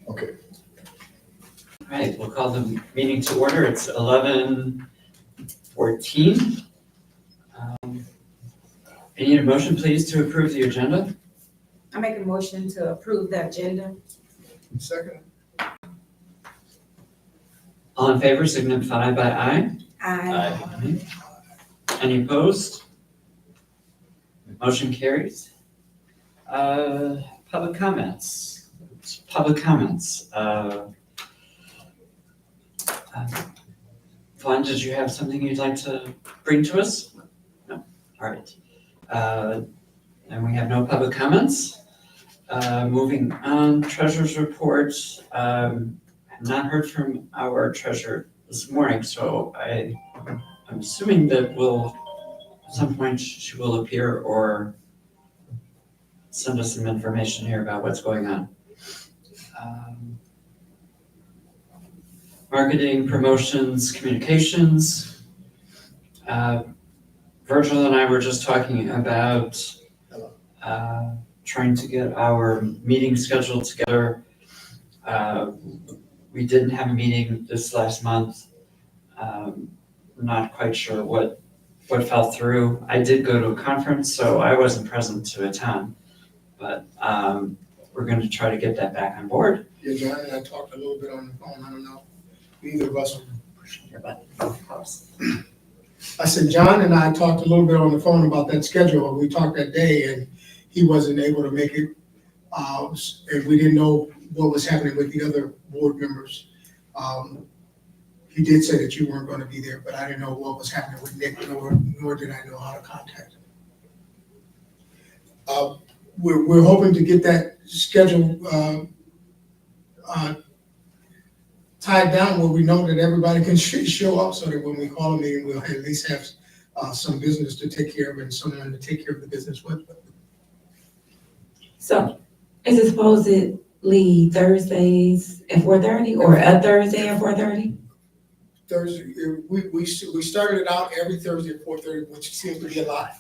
Okay. All right, we'll call the meeting to order. It's 11:14. I need a motion, please, to approve the agenda. I make a motion to approve the agenda. Second. All in favor signify by aye. Aye. Any opposed? Motion carries. Public comments. Vaughn, did you have something you'd like to bring to us? No? All right. And we have no public comments. Moving on, treasurer's report. I've not heard from our treasurer this morning, so I'm assuming that at some point she will appear or send us some information here about what's going on. Marketing, promotions, communications. Virgil and I were just talking about trying to get our meeting scheduled together. We didn't have a meeting this last month. Not quite sure what fell through. I did go to a conference, so I wasn't present to attend, but we're going to try to get that back on board. Yeah, John and I talked a little bit on the phone. I don't know. Neither of us. I said, John and I talked a little bit on the phone about that schedule. We talked that day and he wasn't able to make it. And we didn't know what was happening with the other board members. He did say that you weren't going to be there, but I didn't know what was happening with Nick, nor did I know how to contact him. We're hoping to get that schedule tied down where we know that everybody can show up, so that when we call a meeting, we'll at least have some business to take care of and someone to take care of the business with. So is it supposedly Thursdays at 4:30 or a Thursday at 4:30? Thursday, we started it out every Thursday at 4:30, which seems to be a lot.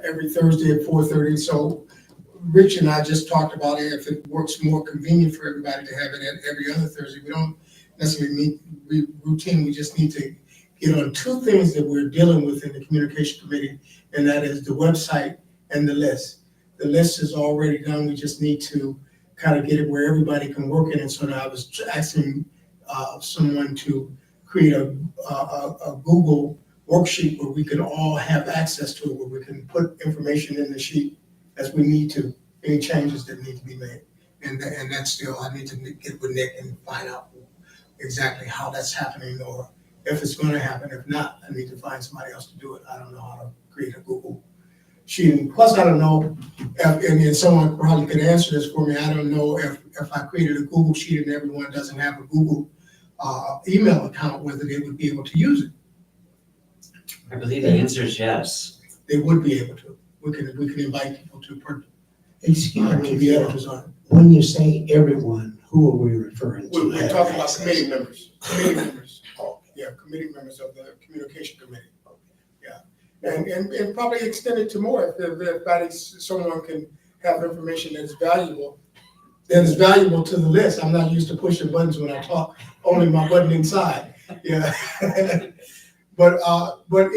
Every Thursday at 4:30. So Rich and I just talked about it. If it works more convenient for everybody to have it at every other Thursday, we don't necessarily meet routine. We just need to get on two things that we're dealing with in the communication committee, and that is the website and the list. The list is already done. We just need to kind of get it where everybody can work in it. So now I was asking someone to create a Google worksheet where we can all have access to it, where we can put information in the sheet as we need to, any changes that need to be made. And that's still, I need to get with Nick and find out exactly how that's happening or if it's going to happen. If not, I need to find somebody else to do it. I don't know how to create a Google sheet. And plus, I don't know, and someone probably could answer this for me. I don't know if I created a Google sheet and everyone doesn't have a Google email account, whether they would be able to use it. I believe the answer is yes. They would be able to. We can invite people to Excuse me, be editors on it. when you say everyone, who are we referring to? We're talking about committee members. Yeah, committee members of the communication committee. Yeah, and probably extend it to more if someone can have information that is valuable to the list. I'm not used to pushing buttons when I talk, only my button inside. Yeah. But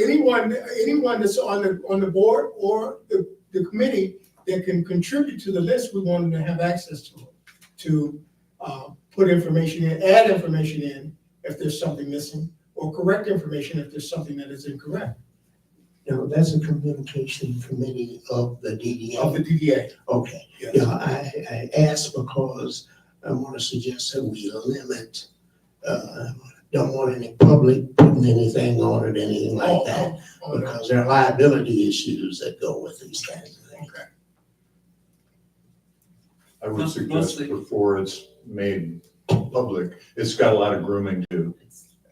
anyone that's on the board or the committee that can contribute to the list, we want them to have access to it, to put information in, add information in if there's something missing, or correct information if there's something that is incorrect. No, that's a communication committee of the DDA. Of the DDA. Okay. Yes. Yeah, I asked because I want to suggest that we limit, don't want any public putting anything on it, anything like that, Oh, no. because there are liability issues that go with these kinds of things. Okay. I would suggest Mostly- before it's made public, it's got a lot of grooming too.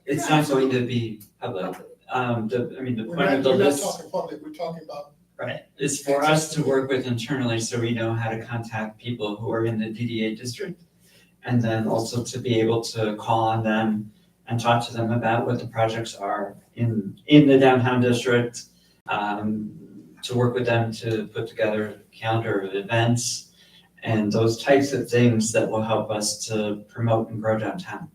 It's not going to be public. The We're point of the not list, talking public, we're talking about. right, is for us to work with internally so we know how to contact people who are in the DDA district. And then also to be able to call on them and talk to them about what the projects are in the downtown district. To work with them to put together a calendar of events and those types of things that will help us to promote and grow downtown.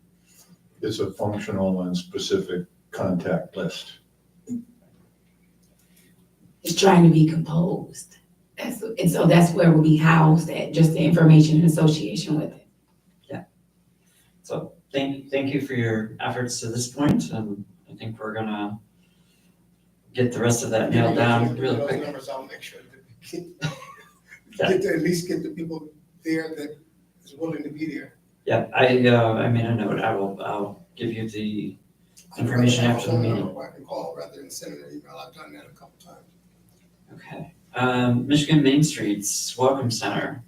It's a functional and specific contact list. It's trying to be composed. And so that's where it will be housed at, just the information in association with it. So thank you for your efforts to this point, and I think we're gonna get the rest of that nailed down really Those quick. numbers, I'll make sure that we Yeah. get to at least get the people there that is willing to be there. Yeah, I made a note, I'll give you the information after the meeting. I can call rather than send an email, I've done that a couple times. Okay, Michigan Main Streets Welcome Center.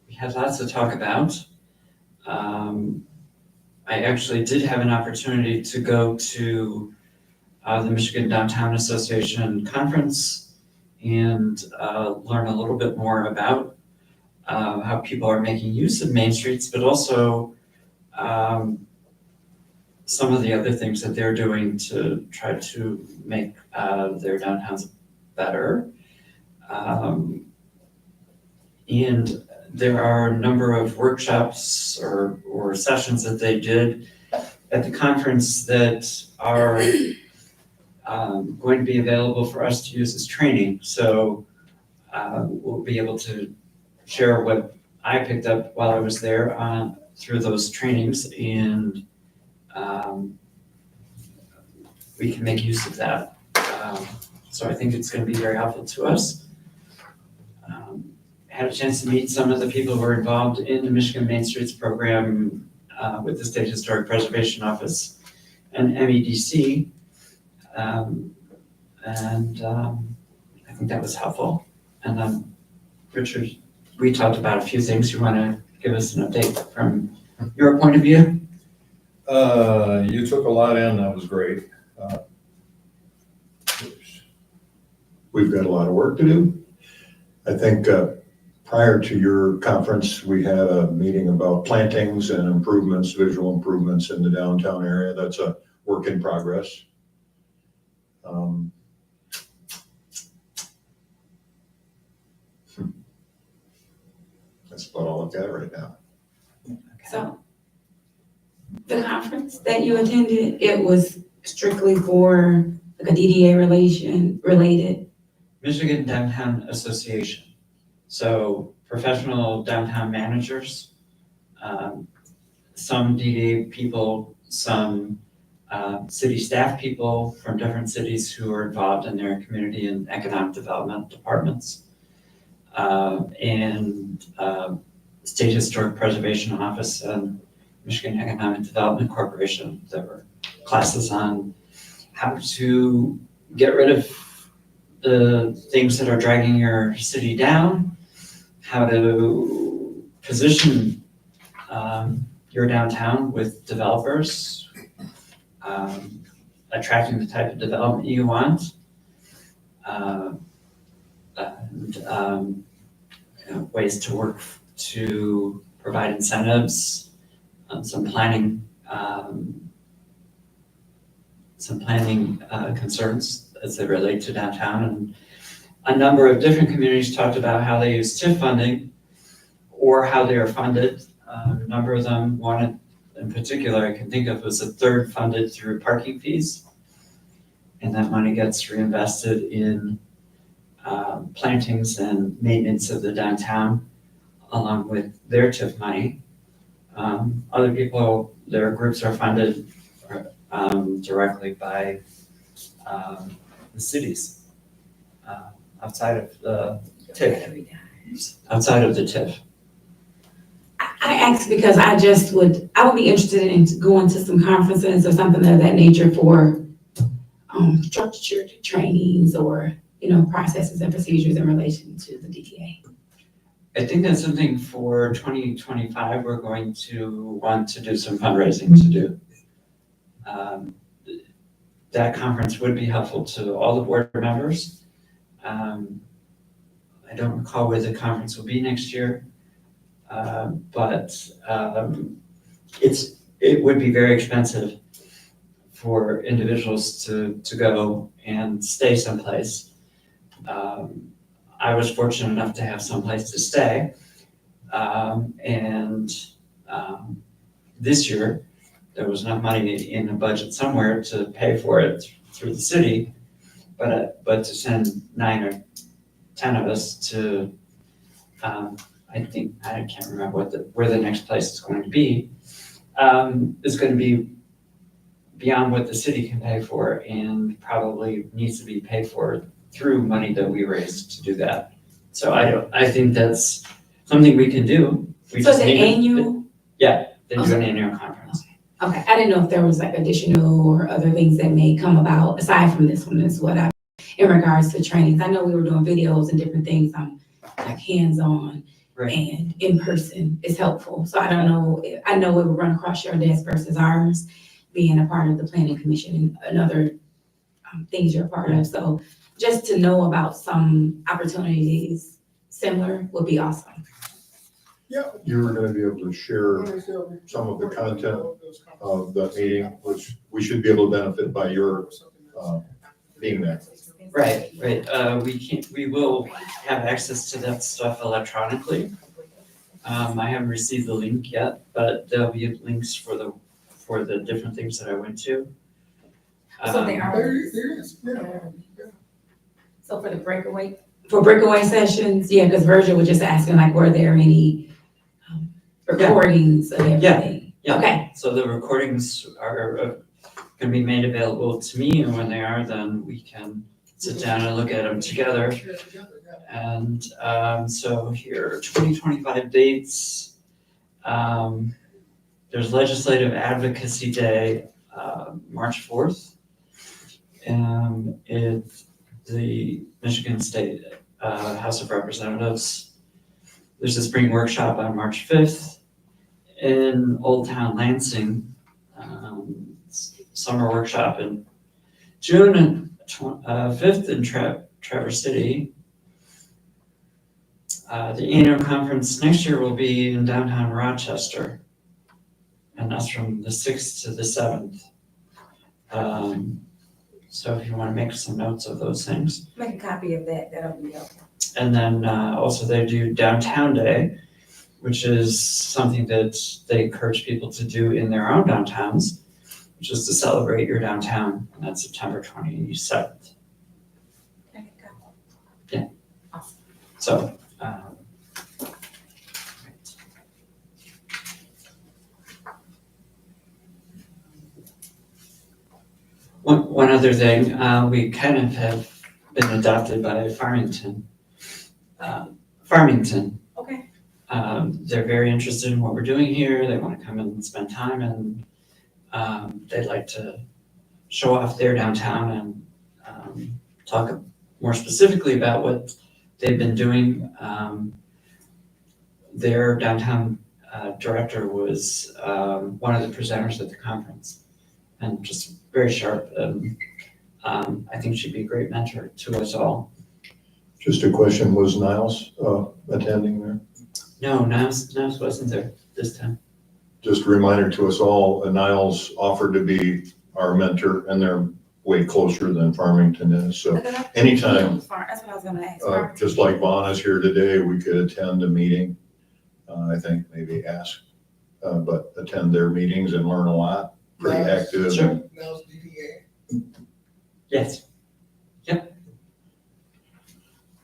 We had lots to talk about. I actually did have an opportunity to go to the Michigan Downtown Association Conference and learn a little bit more about how people are making use of main streets, but also some of the other things that they're doing to try to make their downtowns better. And there are a number of workshops or sessions that they did at the conference that are going to be available for us to use as training. So we'll be able to share what I picked up while I was there through those trainings, and we can make use of that. So I think it's going to be very helpful to us. Had a chance to meet some of the people who are involved in the Michigan Main Streets program with the State Historic Preservation Office and MEDC. I think that was helpful. And then, Richard, we talked about a few things. You want to give us an update from your point of view? You took a lot in, that was great. We've got a lot of work to do. I think prior to your conference, we had a meeting about plantings and improvements, visual improvements in the downtown area. That's a work in progress. That's about all I've got right now. So the conference that you attended, it was strictly for like a DDA related? Michigan Downtown Association. So professional downtown managers, some DDA people, some city staff people from different cities who are involved in their community and economic development departments, and State Historic Preservation Office and Michigan Economic Development Corporation. There were classes on how to get rid of the things that are dragging your city down, how to position your downtown with developers, attracting the type of development you want, and ways to work to provide incentives, some planning concerns as they relate to downtown. And a number of different communities talked about how they use TIF funding or how they are funded. A number of them, one in particular I can think of, was a third funded through parking fees. And that money gets reinvested in plantings and maintenance of the downtown along with their TIF money. Other people, their groups are funded directly by the cities outside of the TIF. Outside of the TIF. I asked because I would be interested in going to some conferences or something of that nature for structured trainings or, processes and procedures in relation to the DTA. I think that's something for 2025, we're going to want to do some fundraising to do. That conference would be helpful to all the board members. I don't recall where the conference will be next year, but it would be very expensive for individuals to go and stay someplace. I was fortunate enough to have some place to stay. And this year, there was enough money in the budget somewhere to pay for it through the city, but to send 9 or 10 of us to, I can't remember where the next place is going to be, is going to be beyond what the city can pay for and probably needs to be paid for through money that we raised to do that. So I think that's something we can do. We So just the need to- annual, They do an annual conference. okay, I didn't know if there was like additional or other things that may come about aside from this one is what in regards to trainings. I know we were doing videos and different things, like hands-on Right. and in person is helpful. So I don't know, I know it would run across your desk versus ours, being a part of the planning commission and other things you're a part of. So just to know about some opportunities similar would be awesome. You were gonna be able to share some of the content of the meeting, which we should be able to benefit by your being there. Right. We will have access to that stuff electronically. I haven't received the link yet, but there'll be links for the different things that I went to. So they are. There is, yeah. So for the breakaway, For breakaway sessions, yeah, because Virgil was just asking like, were there any recordings of everything? Yeah. Okay, So the recordings are gonna be made available to me, and when they are, then we can sit down and look at them together. And so here, 2025 dates. There's Legislative Advocacy Day, March 4th. It's the Michigan State House of Representatives. There's a spring workshop on March 5th in Old Town Lansing. Summer workshop in June and 5th in Traverse City. The annual conference next year will be in downtown Rochester, and that's from the 6th to the 7th. So if you want to make some notes of those things. make a copy of that, that'll be helpful. And then also they do Downtown Day, which is something that they encourage people to do in their own downtowns, which is to celebrate your downtown, and that's September 27th. Make a copy. So, one other thing, we kind of have been adopted by Farmington. Okay. They're very interested in what we're doing here. They want to come and spend time, and they'd like to show off their downtown and talk more specifically about what they've been doing. Their downtown director was one of the presenters at the conference, and just very sharp. I think she'd be a great mentor to us all. Just a question, was Niles attending there? No, Niles wasn't there this time. Just a reminder to us all, Niles offered to be our mentor, and they're way closer than Farmington is. So anytime, That's what I was gonna ask. just like Vaughn is here today, we could attend a meeting. I think maybe ask, but attend their meetings and learn a lot. Pretty Niles. active. Sure. That was DDA. Yes. Yep.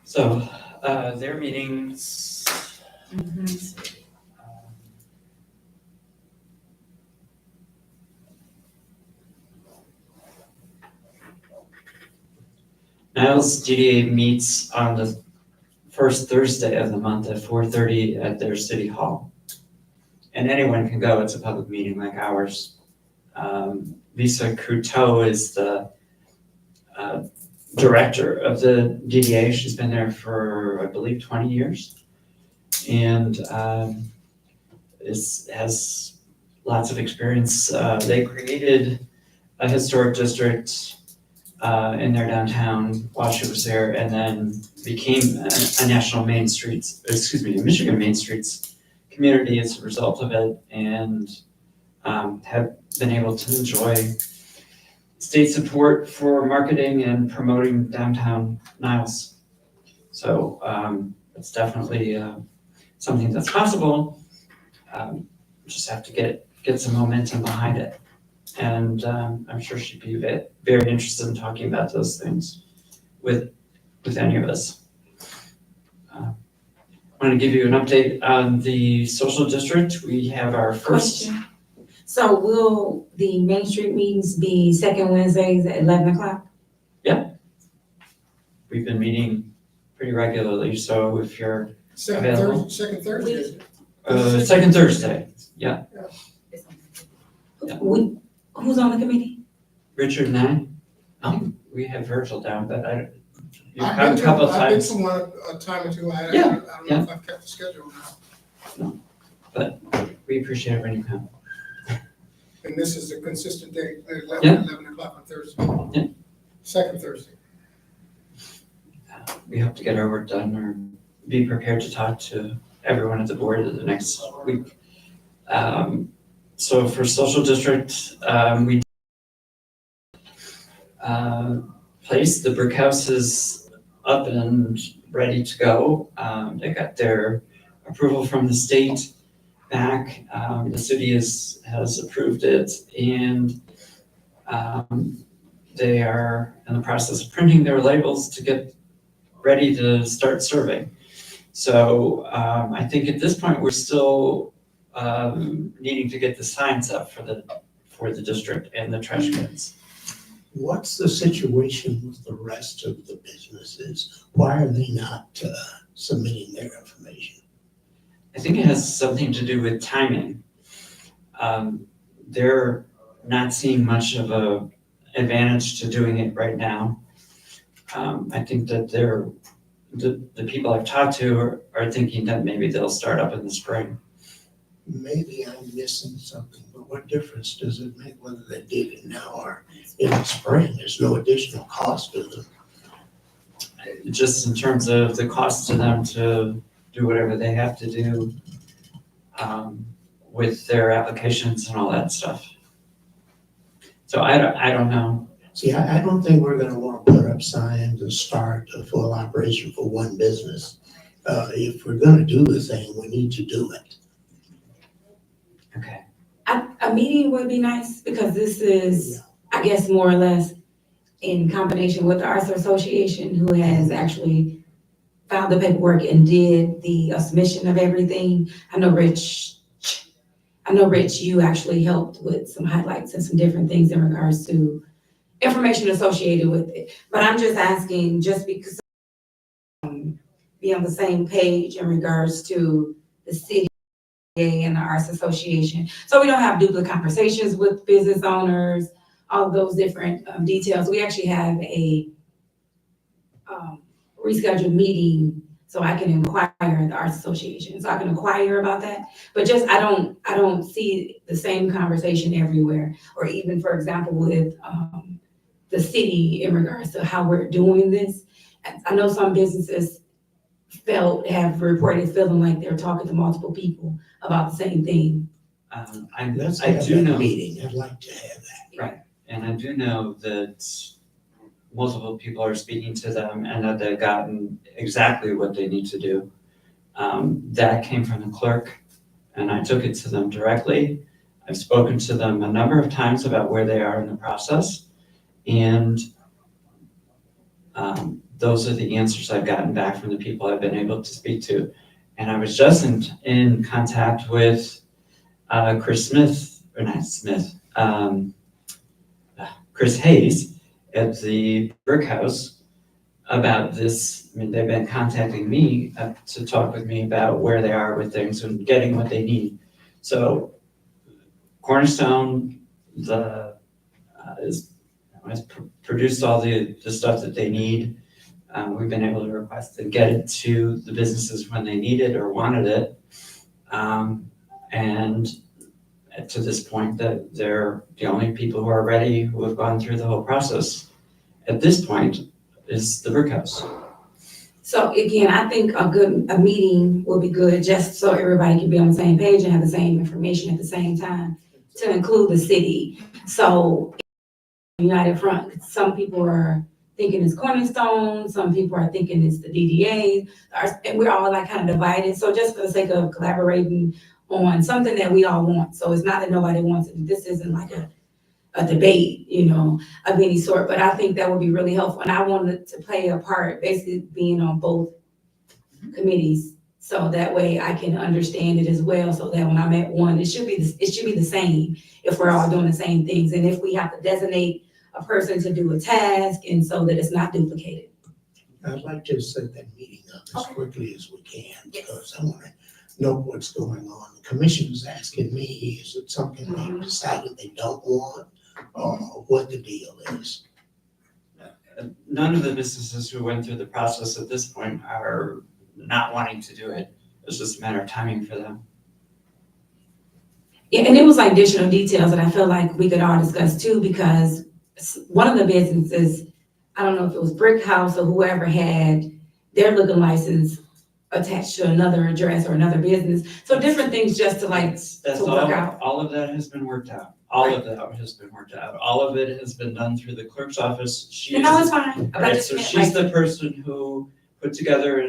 So, their meetings. Mhm. Niles DDA meets on the first Thursday of the month at 4:30 at their city hall. And anyone can go, it's a public meeting like ours. Lisa Couteau is the director of the DDA. She's been there for, I believe, 20 years. And has lots of experience. They created a historic district in their downtown while she was there, and then became a national a Michigan Main Streets community as a result of it, and have been able to enjoy state support for marketing and promoting downtown Niles. So, it's definitely, something that's possible. Just have to get some momentum behind it. And, I'm sure she'd be very interested in talking about those things with any of us. I want to give you an update on the social district. We have our first. Question. So will the Main Street meetings be second Wednesdays at 11 o'clock? We've been meeting pretty regularly, so if you're, Available. Second Thursday. second Thursday, yeah, Who's on the committee? Richard and I, we have Virgil down, but you've I've come been a couple of I've been times. to one a time or two. I Yeah, don't know yeah. if I've kept the schedule now. We appreciate it when you come. And this is a consistent date, Yeah. 11 o'clock on Thursday. Yeah. Second Thursday. We hope to get our work done or be prepared to talk to everyone at the board the next week. So for social district, we place, the brick house is up and ready to go. They got their approval from the state back. The city has approved it, and they are in the process of printing their labels to get ready to start serving. So I think at this point, we're still needing to get the signs up for the district and the trash cans. What's the situation with the rest of the businesses? Why are they not submitting their information? I think it has something to do with timing. They're not seeing much of a advantage to doing it right now. I think that the people I've talked to are thinking that maybe they'll start up in the spring. Maybe I'm missing something, but what difference does it make whether they did it now or in the spring? There's no additional cost to them. Just in terms of the cost to them to do whatever they have to do with their applications and all that stuff. So I don't know. See, I don't think we're gonna wanna put up signs and start a full operation for one business. If we're gonna do the thing, we need to do it. Okay. A meeting would be nice because this is, I guess, more or less in combination with the Arts Association, who has actually filed the paperwork and did the submission of everything. I know Rich, you actually helped with some highlights and some different things in regards to information associated with it. But I'm just asking, just because be on the same page in regards to the city and the Arts Association. So we don't have duplicate conversations with business owners, all those different details. We actually have a rescheduled meeting so I can inquire at the Arts Association. So I can inquire about that. But just, I don't see the same conversation everywhere. Or even, for example, with the city in regards to how we're doing this. I know some businesses have reported feeling like they're talking to multiple people about the same thing. Let's I have do that know, meeting. I'd like to have that. and I do know that multiple people are speaking to them and that they've gotten exactly what they need to do. That came from the clerk, and I took it to them directly. I've spoken to them a number of times about where they are in the process, and those are the answers I've gotten back from the people I've been able to speak to. And I was just in contact with Chris Hayes at the Brick House about this. I mean, they've been contacting me to talk with me about where they are with things and getting what they need. So Cornerstone has produced all the stuff that they need. We've been able to request and get it to the businesses when they need it or wanted it. And to this point, that they're the only people who are ready, who have gone through the whole process at this point, is the Brick House. So again, I think a meeting will be good, just so everybody can be on the same page and have the same information at the same time, to include the city. So United Front, some people are thinking it's Cornerstone, some people are thinking it's the DDA, and we're all like kind of divided. So just for the sake of collaborating on something that we all want. So it's not that nobody wants it. This isn't like a debate, you know, of any sort, but I think that would be really helpful. And I wanted to play a part, basically being on both committees. So that way I can understand it as well, so that when I'm at one, it should be the same if we're all doing the same things. And if we have to designate a person to do a task, and so that it's not duplicated. I'd like to set that meeting up as Okay. quickly as we can, Yes. because I want to know what's going on. The commission was asking me, is it something Mhm. they decided they don't want, or what the deal is? None of the businesses who went through the process at this point are not wanting to do it. It's just a matter of timing for them. Yeah, and it was like additional details that I feel like we could all discuss too, because one of the businesses, I don't know if it was Brick House or whoever, had their liquor license attached to another address or another business. So different things just to like, That's to work all, out. all of that has been worked out. All of that has been worked out. All of it has been done through the clerk's office. She no, is, it's fine. But I right, just so meant she's like, the person who put together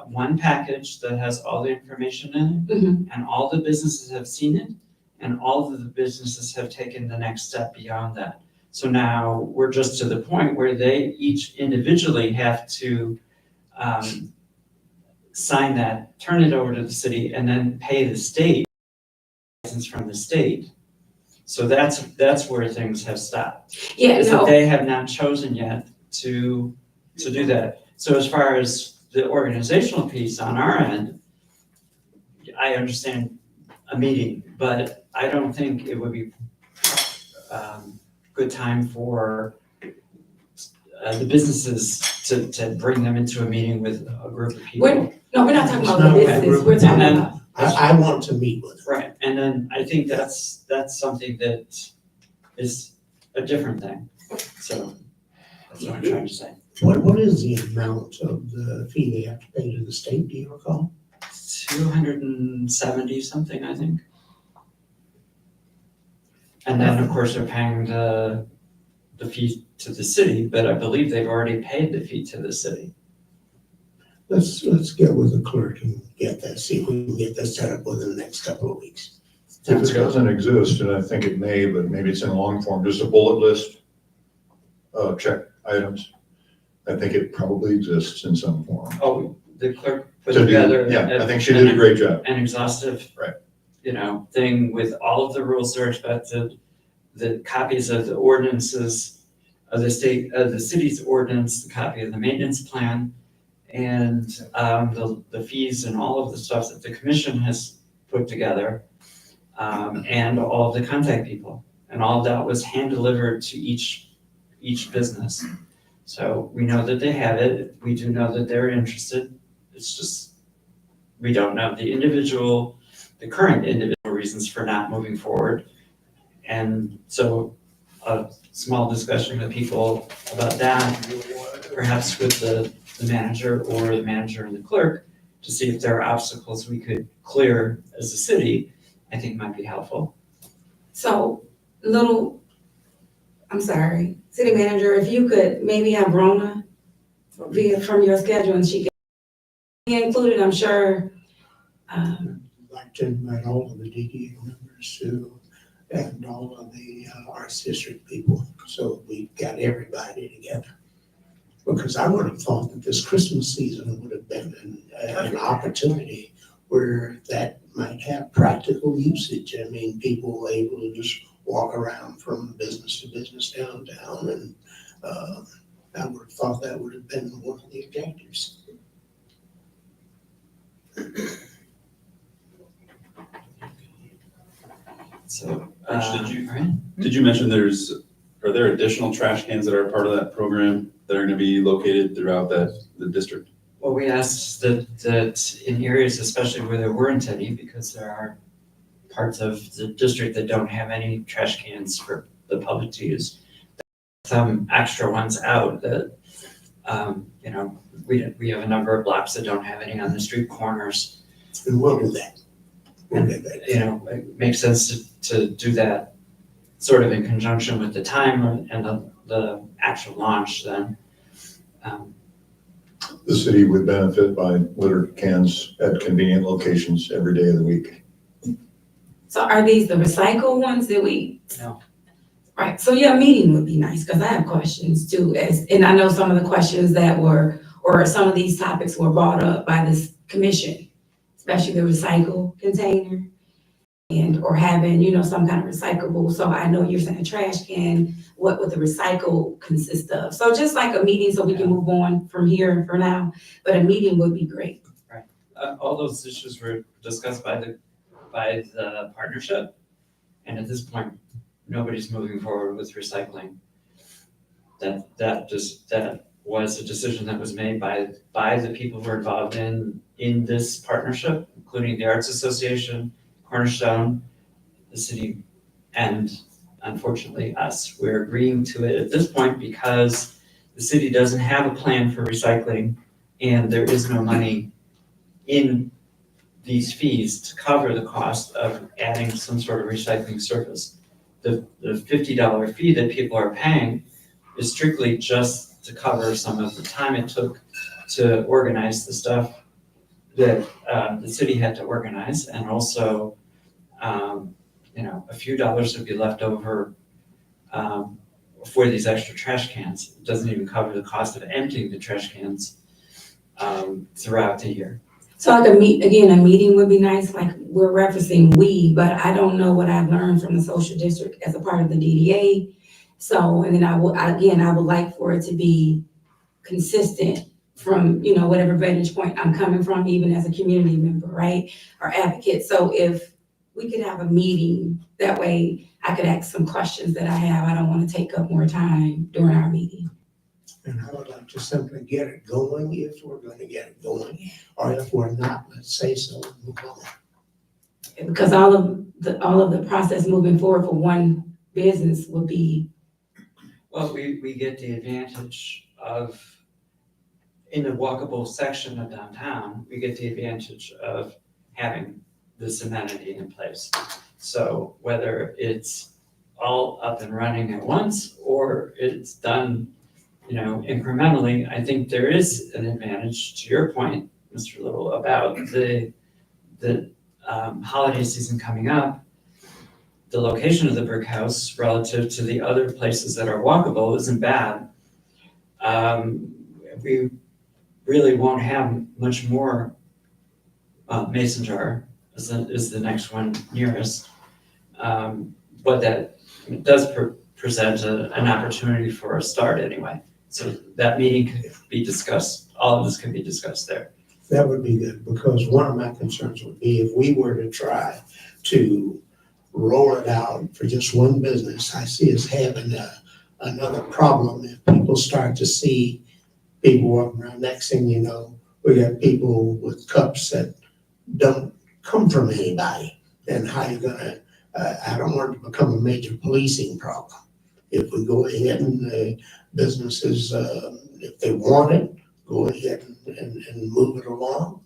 one package that has all the information in it. Mhm. And all the businesses have seen it, and all of the businesses have taken the next step beyond that. So now we're just to the point where they each individually have to sign that, turn it over to the city, and then pay the state license from the state. So that's where things have stopped. yeah, Is that no, they have not chosen yet to do that. So as far as the organizational piece on our end, I understand a meeting, but I don't think it would be good time for the businesses to bring them into a meeting with a group of people. no, we're not talking about the It's not a business, group. we're talking And then- about, I want to meet with them. Right, and then I think that's something that is a different thing, so that's what I'm trying to say. What is the amount of the fee they have to pay to the state, do you recall? 270 something, I think. And then, of course, they're paying the fee to the city, but I believe they've already paid the fee to the city. Let's get with the clerk and get that, see if we can get that set up within the next couple of weeks. If it doesn't exist, and I think it may, but maybe it's in long form, just a bullet list of check items. I think it probably exists in some form. Oh, the clerk put To do- together. Yeah, I think she did a great job. An exhaustive. Right. Thing with all of the rules that are expected, the copies of the ordinances of the state, of the city's ordinance, the copy of the maintenance plan, and the fees and all of the stuff that the commission has put together, and all of the contact people. And all of that was hand delivered to each business. So we know that they have it, we do know that they're interested, it's just, we don't know the current individual reasons for not moving forward. And so a small discussion with people about that, perhaps with the manager or the manager and the clerk, to see if there are obstacles we could clear as a city, I think might be helpful. so, I'm sorry, city manager, if you could maybe have Rona from your schedule, and she can be included, I'm sure. I'd like to invite all of the DDA members to, and all of the arts district people, so we got everybody together. Because I would have thought that this Christmas season would have been an opportunity where that might have practical usage. I mean, people were able to just walk around from business to business downtown, and I would have thought that would have been one of the objectives. So, Rich, did you- right? Did you mention are there additional trash cans that are part of that program that are gonna be located throughout the district? Well, we asked that in areas, especially where there weren't any, because there are parts of the district that don't have any trash cans for the public to use. Some extra ones out that, we have a number of blocks that don't have any on the street corners. And we'll do that. We'll do that. It makes sense to do that sort of in conjunction with the time and the actual launch then. The city would benefit by litter cans at convenient locations every day of the week. So are these the recycle ones that we? No. Right, so yeah, a meeting would be nice, because I have questions too, and I know some of the questions that were, or some of these topics were brought up by this commission, especially the recycle container or having, some kind of recyclable. So I know you're saying a trash can, what would the recycle consist of? So just like a meeting, so we can move on from here for now, but a meeting would be great. All those issues were discussed by the partnership, and at this point, nobody's moving forward with recycling. That was a decision that was made by the people who are involved in this partnership, including the Arts Association, Cornerstone, the city, and unfortunately us. We're agreeing to it at this point because the city doesn't have a plan for recycling, and there is no money in these fees to cover the cost of adding some sort of recycling service. The $50 fee that people are paying is strictly just to cover some of the time it took to organize the stuff that the city had to organize, and also, a few dollars would be left over for these extra trash cans. It doesn't even cover the cost of emptying the trash cans throughout the year. So like a meeting would be nice, like we're referencing we, but I don't know what I've learned from the social district as a part of the DDA. So, and then I would like for it to be consistent from, whatever vantage point I'm coming from, even as a community member, right? Or advocate. So if we could have a meeting, that way I could ask some questions that I have. I don't want to take up more time during our meeting. And I would like to simply get it going if we're going to get it going, or if we're not, let's say so, move on. Because all of the process moving forward for one business would be. Well, we get the advantage of, in the walkable section of downtown, we get the advantage of having this amenity in place. So whether it's all up and running at once or it's done, incrementally, I think there is an advantage, to your point, Mr. Little, about the holiday season coming up. The location of the brick house relative to the other places that are walkable isn't bad. We really won't have much more. Mason Jar is the next one nearest. But that does present an opportunity for a start anyway. So that meeting could be discussed, all of this can be discussed there. That would be good, because one of my concerns would be if we were to try to roll it out for just one business, I see us having another problem if people start to see people walking around. Next thing you know, we got people with cups that don't come from anybody. And how you gonna, I don't want it to become a major policing problem. If we go ahead and businesses, if they want it, go ahead and move it along,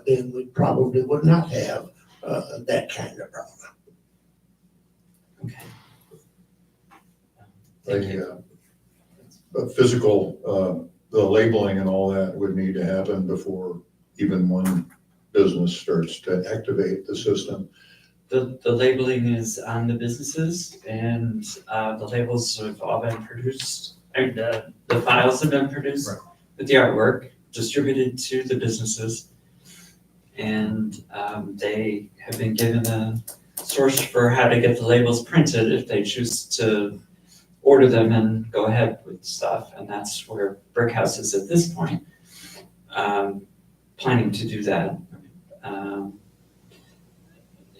then we probably would not have that kind of problem. Okay. Thank you. But physical, the labeling and all that would need to happen before even one business starts to activate the system. The labeling is on the businesses, and the labels have all been produced, and the files have been produced with the artwork distributed to the businesses. And they have been given a source for how to get the labels printed if they choose to order them and go ahead with stuff. And that's where Brick House is at this point, planning to do that.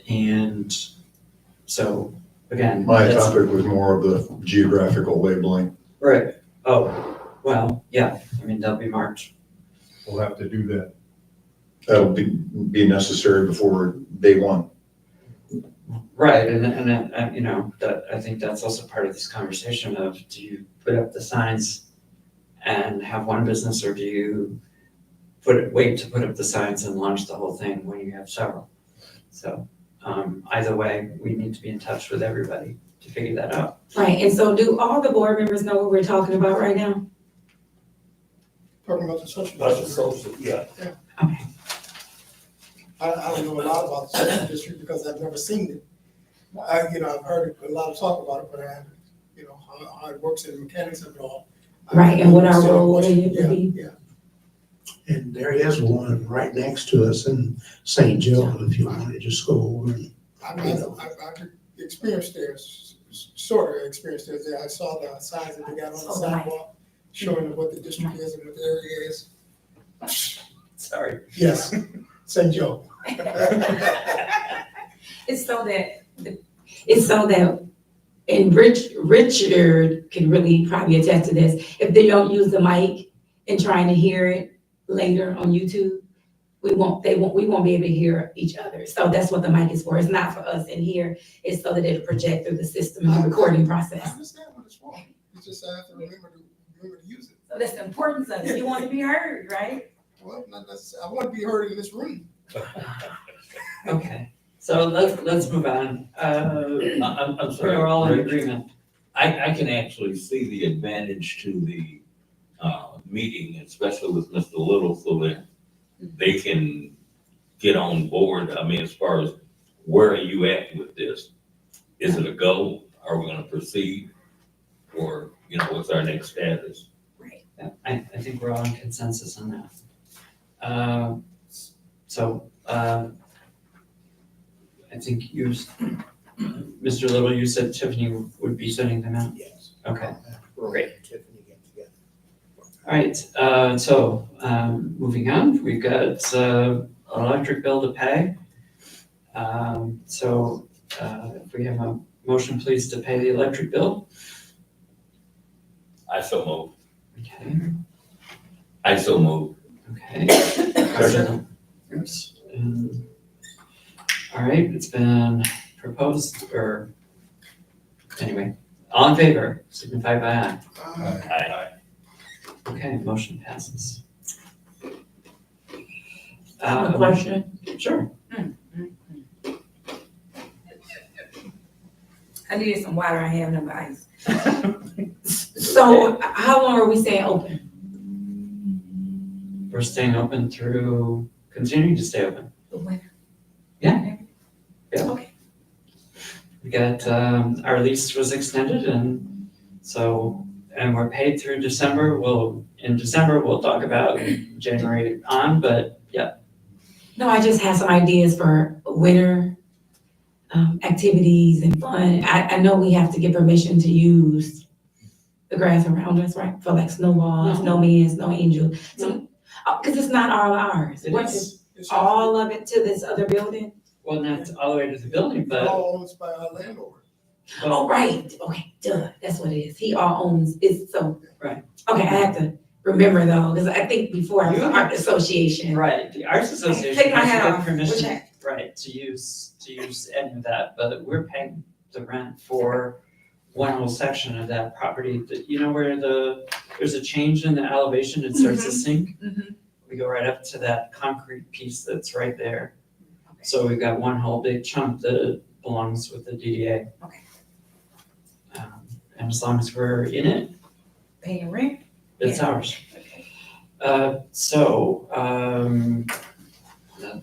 And so, again. My topic was more of the geographical labeling. Right. Oh, well, yeah, I mean, they'll be marked. We'll have to do that. That'll be necessary before day one. Right, and that, I think that's also part of this conversation of, do you put up the signs and have one business, or do you wait to put up the signs and launch the whole thing when you have several? So either way, we need to be in touch with everybody to figure that out. Right, and so do all the board members know what we're talking about right now? Talking about the social That's a district. social, yeah. I don't know a lot about the social district because I've never seen it. I've heard a lot of talk about it, but I haven't, how it works in the mechanics of it all. Right, and what our Still a role question. in it would be. Yeah, And there is one right next to us in St. Joe, if you wanted to just go over and I've experienced there, sort of experienced there. I saw the signs that they got on the Oh, right. sidewalk showing what the district is and what the area is. Sorry. Yes, St. Joe. It's so that, It's so that, and Richard can really probably attest to this, if they don't use the mic and trying to hear it later on YouTube, we won't be able to hear each other. So that's what the mic is for. It's not for us in here. It's so that it'll project through the system and the recording I process. understand what it's for. It's just I have to remember to use it. so that's the importance of it. You want to be heard, right? Well, not necessarily. I want to be heard in this room. Okay, so let's move on. I'm sorry. We're all in Rich. agreement. I can actually see the advantage to the, meeting, especially with Mr. Little, so that they can get on board. I mean, as far as where are you at with this? Is it a go? Are we gonna proceed? Or, what's our next status? Yeah, I think we're all in consensus on that. I think Mr. Little, you said Tiffany would be sending them out? yes. Okay, Great. Tiffany get together. all right, moving on, we've got, electric bill to pay. If we have a motion, please, to pay the electric bill. I so move. Okay, I so move. okay. Yes. All right, it's been proposed, or, anyway, all in favor, signify by aye. Aye. Okay, motion passes. I have a question. Sure. I needed some water. I have no ice. So how long are we staying open? We're staying open through, continuing to stay open. The winter. Yeah. Yeah. Okay. We got, our lease was extended and we're paid through December. In December, we'll talk about January on, but yeah. No, I just have some ideas for winter activities and fun. I know we have to get permission to use the grass around us, right? For like snowballs, No. snowmen, snow angel. So, because it's not all ours. It What, is. It's all of it to this other building? Well, not all the way to the building, but, all owned by our landlord. Oh, right. Okay, duh, that's what it is. He all owns, it's so. Right. Okay, I have to remember though, because I think before I was You- art association. right, the Arts Association Take my has to hat get off. permission, Which hat? right, to use any of that, but we're paying the rent for one whole section of that property, that, where there's a change in the elevation, it starts to sink. Mhm. We go right up to that concrete piece that's right there. So we've got one whole big chunk that belongs with the DDA. Okay. And as long as we're in it, Paying rent. it's Yeah. ours.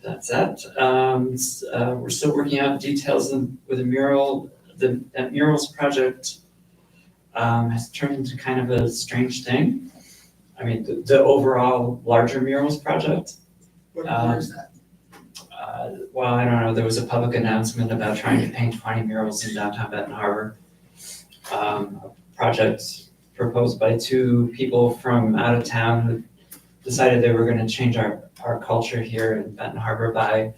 That's that. We're still working out details with the mural. That murals project has turned into kind of a strange thing. I mean, the overall larger murals project. Where is that? Well, I don't know, there was a public announcement about trying to paint 20 murals in downtown Benton Harbor. A project proposed by two people from out of town who decided they were gonna change our culture here in Benton Harbor by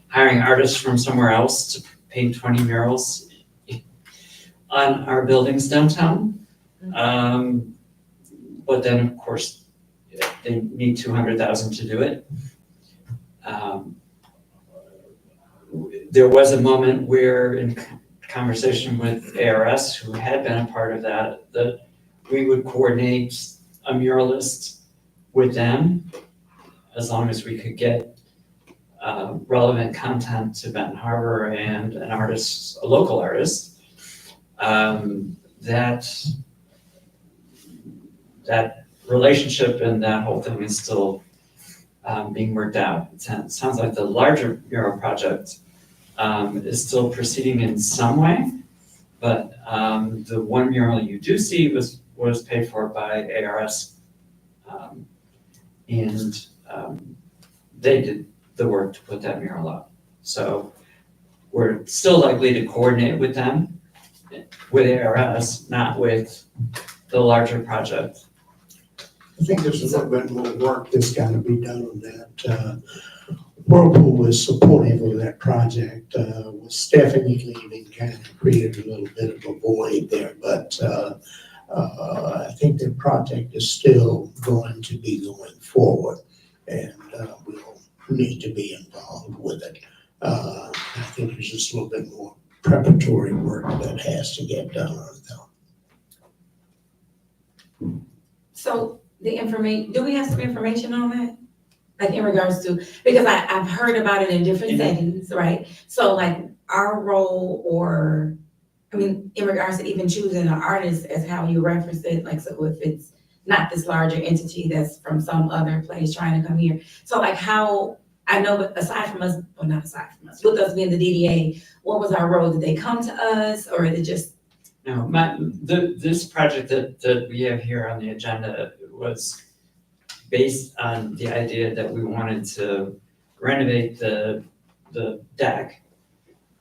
hiring artists from somewhere else to paint 20 murals on our buildings downtown. But then, of course, they need 200,000 to do it. There was a moment where, in conversation with ARS, who had been a part of that we would coordinate a muralist with them, as long as we could get relevant content to Benton Harbor and an artist, a local artist. That relationship and that whole thing is still being worked out. It sounds like the larger mural project is still proceeding in some way, but the one mural you do see was paid for by ARS. And they did the work to put that mural up. So we're still likely to coordinate with them, with ARS, not with the larger project. I think there's a little bit more work that's got to be done on that. Whirlpool was supportive of that project. With Stephanie leaving, kind of created a little bit of a void there, but I think the project is still going to be going forward, and we'll need to be involved with it. I think there's just a little bit more preparatory work that has to get done on it, though. So the do we have some information on that? Like in regards to, because I've heard about it in different settings, right? So like our role, or, I mean, in regards to even choosing an artist as how you reference it, like, so if it's not this larger entity that's from some other place trying to come here. So like how, I know, but aside from us, well, not aside from us, with us being the DDA, what was our role? Did they come to us, or is it just? No, this project that we have here on the agenda was based on the idea that we wanted to renovate the deck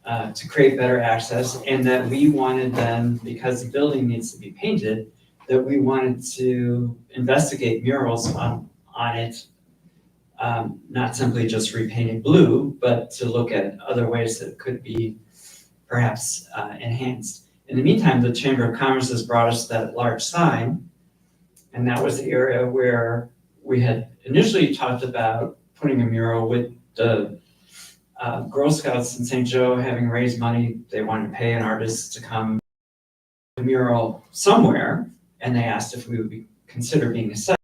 to create better access, and that we wanted then, because the building needs to be painted, that we wanted to investigate murals on it, not simply just repainting blue, but to look at other ways that could be perhaps enhanced. In the meantime, the Chamber of Commerce has brought us that large sign, and that was the area where we had initially talked about putting a mural with the Girl Scouts in St. Joe having raised money. They wanted to pay an artist to come a mural somewhere, and they asked if we would consider being a site.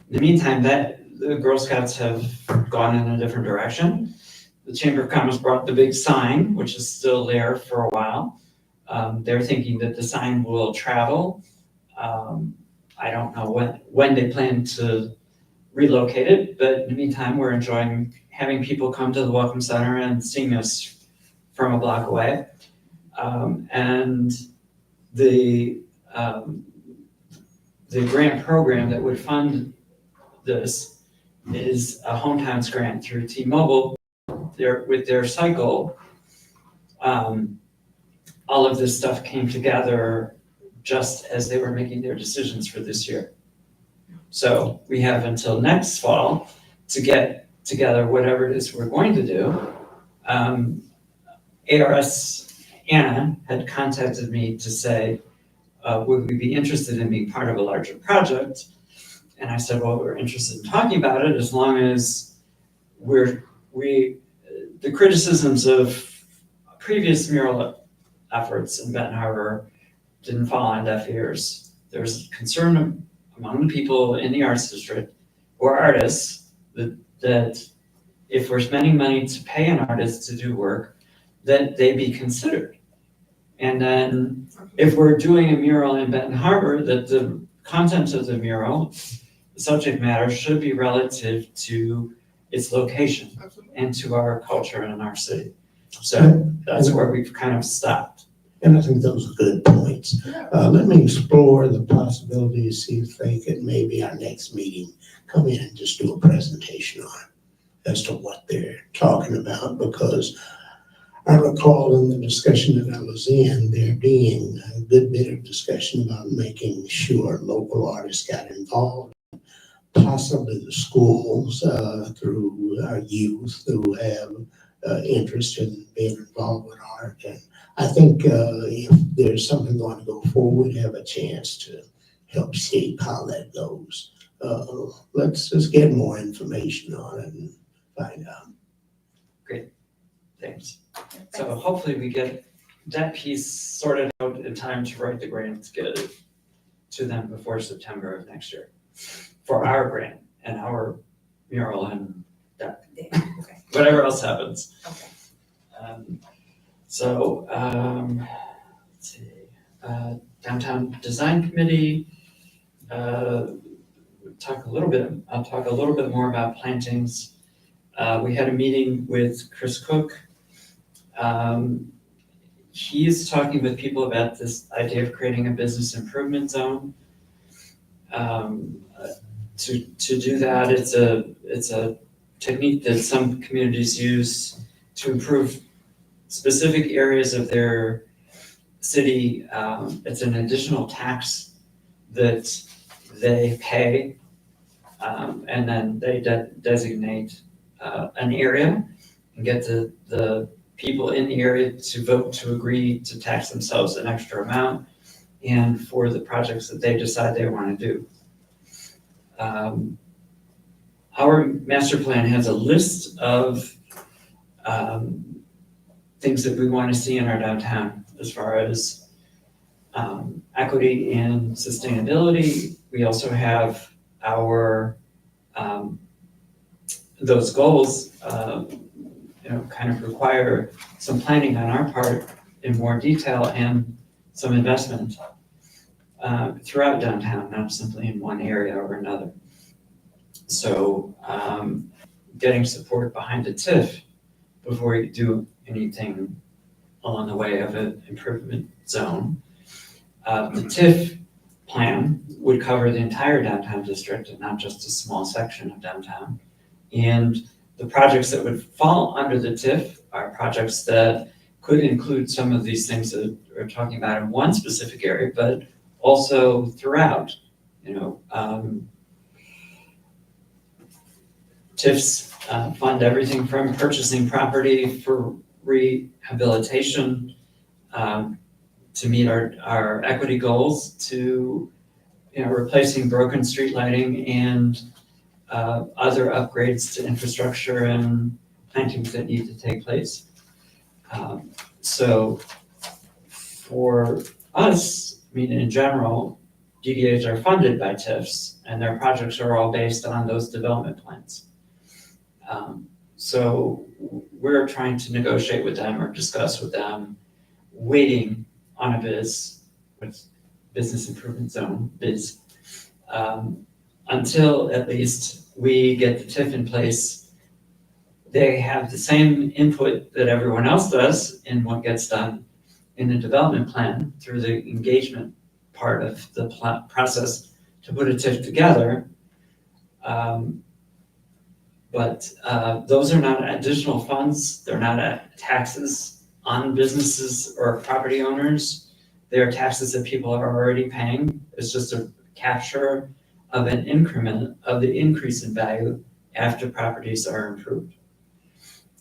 In the meantime, the Girl Scouts have gone in a different direction. The Chamber of Commerce brought the big sign, which is still there for a while. They're thinking that the sign will travel. I don't know when they plan to relocate it, but in the meantime, we're enjoying having people come to the Welcome Center and seeing us from a block away. And the grant program that would fund this is a Hometowns grant through T-Mobile. With their cycle, all of this stuff came together just as they were making their decisions for this year. So we have until next fall to get together whatever it is we're going to do. ARS Anna had contacted me to say, would we be interested in being part of a larger project? And I said, well, we're interested in talking about it as long as the criticisms of previous mural efforts in Benton Harbor didn't fall on deaf ears. There's concern among the people in the arts district who are artists that if we're spending money to pay an artist to do work, that they be considered. And then if we're doing a mural in Benton Harbor, that the content of the mural, the subject matter, should be relative to its location and to our culture and our city. So that's where we've kind of stopped. And I think those are good points. Let me explore the possibility to see if they could maybe our next meeting come in and just do a presentation on it as to what they're talking about, because I recall in the discussion that I was in, there being a good bit of discussion about making sure local artists got involved, possibly the schools through our youth who have interest in being involved with art. And I think if there's something going to go forward, we have a chance to help shape how that goes. Let's just get more information on it and find out. Great, thanks. So hopefully we get that piece sorted out in time to write the grant, to get it to them before September of next year for our grant and our mural and that, Okay. whatever else happens. Okay. Let's see, Downtown Design Committee, I'll talk a little bit more about plantings. We had a meeting with Chris Cook. He's talking with people about this idea of creating a business improvement zone. To do that, it's a technique that some communities use to improve specific areas of their city. It's an additional tax that they pay, and then they designate an area and get the people in the area to vote to agree to tax themselves an extra amount and for the projects that they decide they want to do. Our master plan has a list of things that we want to see in our downtown as far as equity and sustainability. We also have our those goals kind of require some planning on our part in more detail and some investment throughout downtown, not simply in one area or another. So getting support behind the TIF before you do anything along the way of an improvement zone. The TIF plan would cover the entire downtown district and not just a small section of downtown. And the projects that would fall under the TIF are projects that could include some of these things that we're talking about in one specific area, but also throughout. TIFs fund everything from purchasing property for rehabilitation to meet our equity goals, to replacing broken street lighting and other upgrades to infrastructure and plantings that need to take place. So for us, in general, DDAs are funded by TIFs and their projects are all based on those development plans. So we're trying to negotiate with them or discuss with them, waiting on a BIZ, business improvement zone, BIZ, until at least we get the TIF in place. They have the same input that everyone else does in what gets done in the development plan through the engagement part of the process to put a TIF together. But those are not additional funds. They're not taxes on businesses or property owners. They're taxes that people are already paying. It's just a capture of an increment of the increase in value after properties are improved.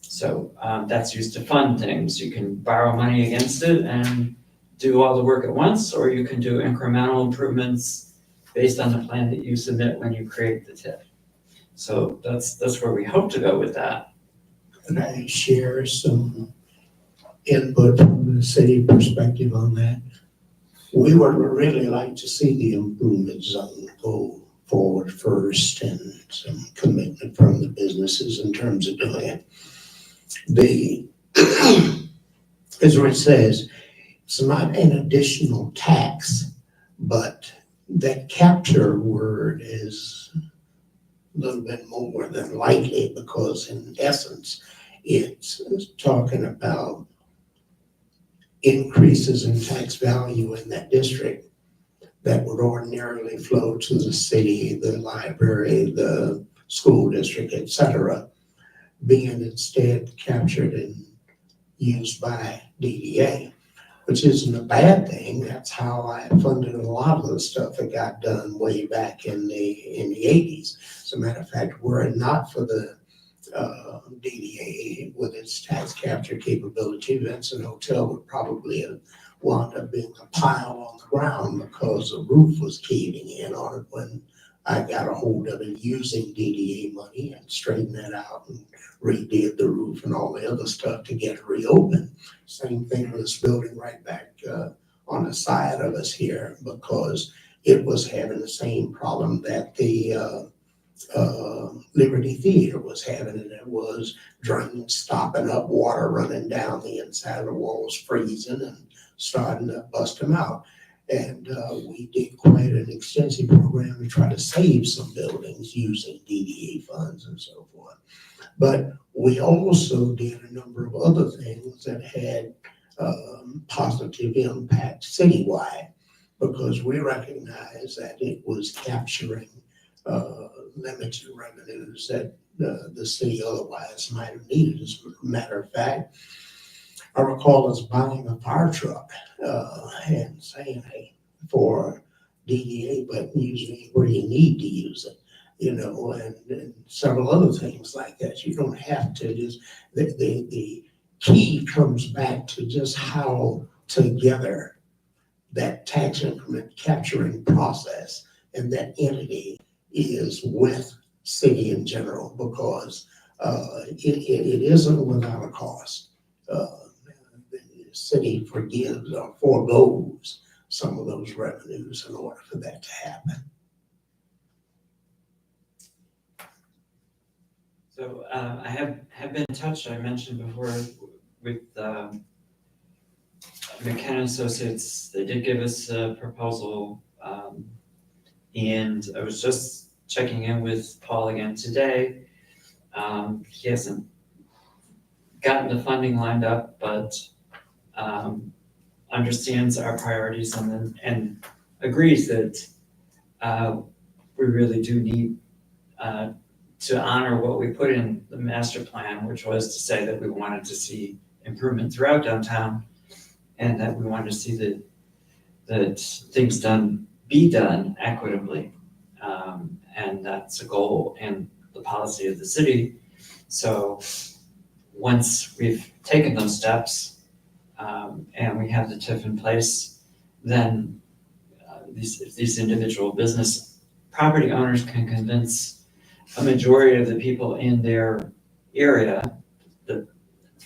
So that's used to fund things. You can borrow money against it and do all the work at once, or you can do incremental improvements based on the plan that you submit when you create the TIF. So that's where we hope to go with that. Could I share some input from the city perspective on that? We would really like to see the improvement zone go forward first and some commitment from the businesses in terms of doing it. As Rich says, it's not an additional tax, but that capture word is a little bit more than likely, because in essence, it's talking about increases in tax value in that district that would ordinarily flow to the city, the library, the school district, etc., being instead captured and used by DDA, which isn't a bad thing. That's how I funded a lot of the stuff that got done way back in the 80s. As a matter of fact, were it not for the DDA with its tax capture capability, Vincent Hotel would probably have wound up being a pile on the ground because the roof was caving in on it when I got a hold of it using DDA money and straightened that out and redid the roof and all the other stuff to get it reopened. Same thing with this building right back on the side of us here, because it was having the same problem that the Liberty Theater was having, and it was drains stopping up, water running down the inside of the walls, freezing and starting to bust them out. And we did quite an extensive program to try to save some buildings using DDA funds and so forth. But we also did a number of other things that had positive impact citywide, because we recognize that it was capturing limited revenues that the city otherwise might have needed. As a matter of fact, I recall us buying a fire truck and saying, hey, for DDA, but using it where you need to use it, you know, and several other things like that. You don't have to just, the key comes back to just how together that tax increment capturing process and that entity is with city in general, because it isn't without a cost. The city forgives or foregoes some of those revenues in order for that to happen. So I have been in touch, I mentioned before, with McKenna Associates. They did give us a proposal, and I was just checking in with Paul again today. He hasn't gotten the funding lined up, but understands our priorities and agrees that we really do need to honor what we put in the master plan, which was to say that we wanted to see improvement throughout downtown, and that we wanted to see that things be done equitably. And that's a goal and the policy of the city. So once we've taken those steps, and we have the TIF in place, then these individual business property owners can convince a majority of the people in their area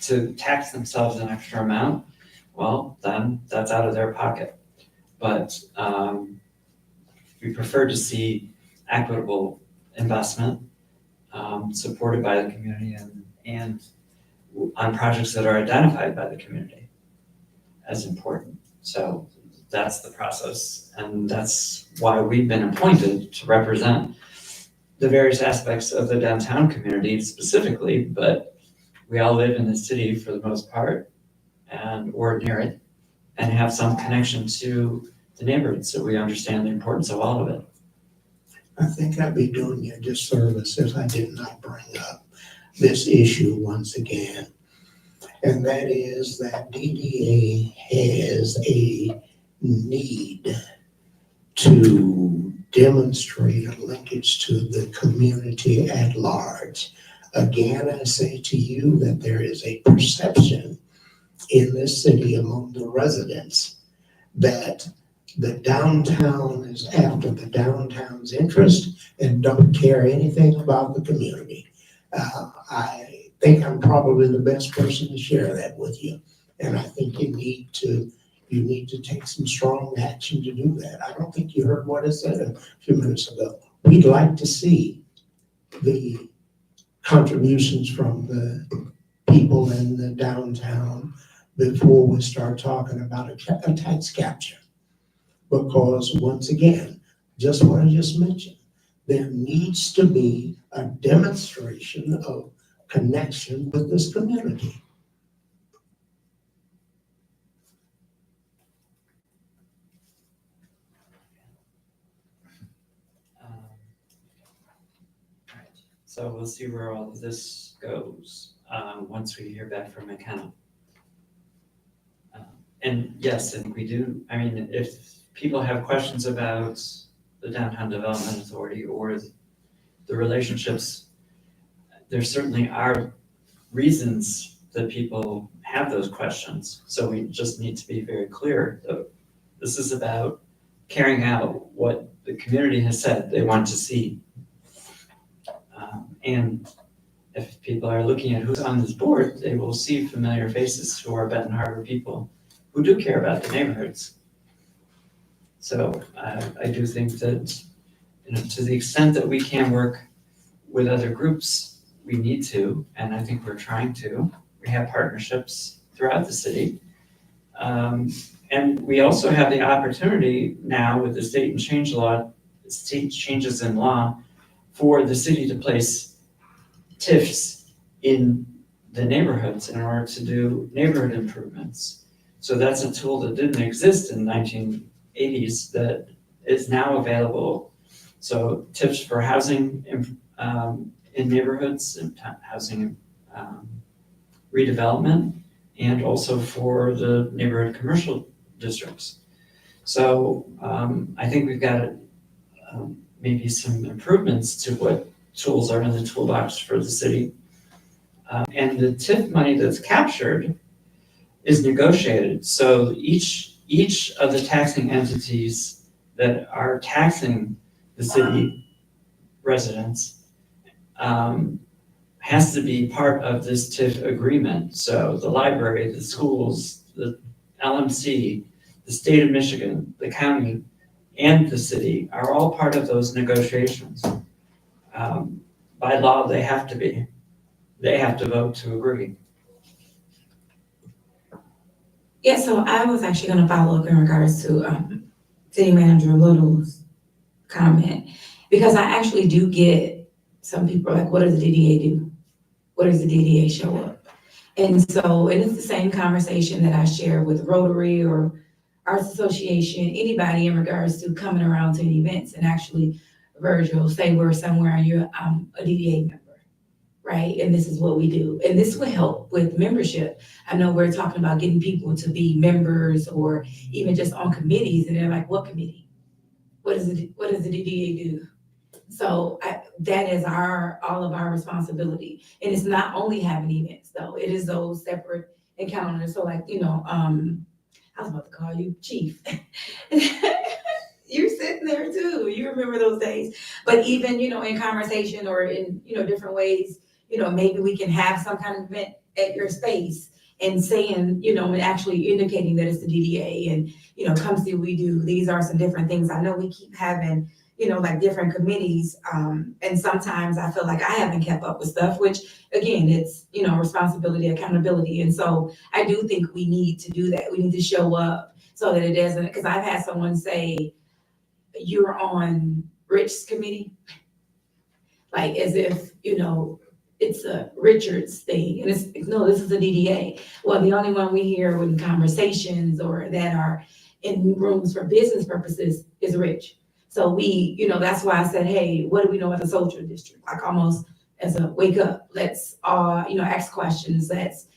to tax themselves an extra amount, well, then that's out of their pocket. But we prefer to see equitable investment supported by the community and on projects that are identified by the community as important. So that's the process, and that's why we've been appointed to represent the various aspects of the downtown community specifically, but we all live in the city for the most part or near it, and have some connection to the neighborhood, so we understand the importance of all of it. I think I'd be doing you a disservice if I did not bring up this issue once again. And that is that DDA has a need to demonstrate a linkage to the community at large. Again, I say to you that there is a perception in this city among the residents that the downtown is after the downtown's interest and don't care anything about the community. I think I'm probably the best person to share that with you. And I think you need to take some strong action to do that. I don't think you heard what I said a few minutes ago. We'd like to see the contributions from the people in the downtown before we start talking about a tax capture. Because once again, just what I just mentioned, there needs to be a demonstration of connection with this community. Right. So we'll see where all of this goes once we hear back from McKenna. And yes, and we do, I mean, if people have questions about the Downtown Development Authority or the relationships, there certainly are reasons that people have those questions. So we just need to be very clear that this is about carrying out what the community has said they want to see. And if people are looking at who's on this board, they will see familiar faces who are Benton Harbor people who do care about the neighborhoods. So I do think that, you know, to the extent that we can work with other groups, we need to, and I think we're trying to. We have partnerships throughout the city. And we also have the opportunity now with the state changes in law for the city to place TIFs in the neighborhoods in order to do neighborhood improvements. So that's a tool that didn't exist in 1980s that is now available. So TIFs for housing in neighborhoods and housing redevelopment, and also for the neighborhood commercial districts. So I think we've got maybe some improvements to what tools are in the toolbox for the city. And the TIF money that's captured is negotiated. So each of the taxing entities that are taxing the city residents has to be part of this TIF agreement. So the library, the schools, the LMC, the state of Michigan, the county, and the city are all part of those negotiations. By law, they have to be. They have to vote to agree. Yeah, so I was actually gonna follow up in regards to City Manager Little's comment, because I actually do get some people are like, what does the DDA do? What does the DDA show up? And so, and it's the same conversation that I share with Rotary or Arts Association, anybody in regards to coming around to events. And actually, Virgil, say we're somewhere and you're a DDA member, right? And this is what we do. And this will help with membership. I know we're talking about getting people to be members or even just on committees, and they're like, what committee? What does the DDA do? So that is all of our responsibility. And it's not only having events though, it is those separate encounters. So like, I was about to call you chief. You're sitting there too. You remember those days. But even, in conversation or in, different ways, maybe we can have some kind of event at your space and saying, and actually indicating that it's the DDA and, come see what we do. These are some different things. I know we keep having, like different committees. And sometimes I feel like I haven't kept up with stuff, which again, it's, responsibility, accountability. And so I do think we need to do that. We need to show up so that it doesn't, because I've had someone say, you're on Rich's committee, like as if, it's a Richards thing. And it's, no, this is a DDA. Well, the only one we hear in conversations or that are in rooms for business purposes is Rich. So we, that's why I said, hey, what do we know about the social district? Like almost as a wake up, let's ask questions. Let's,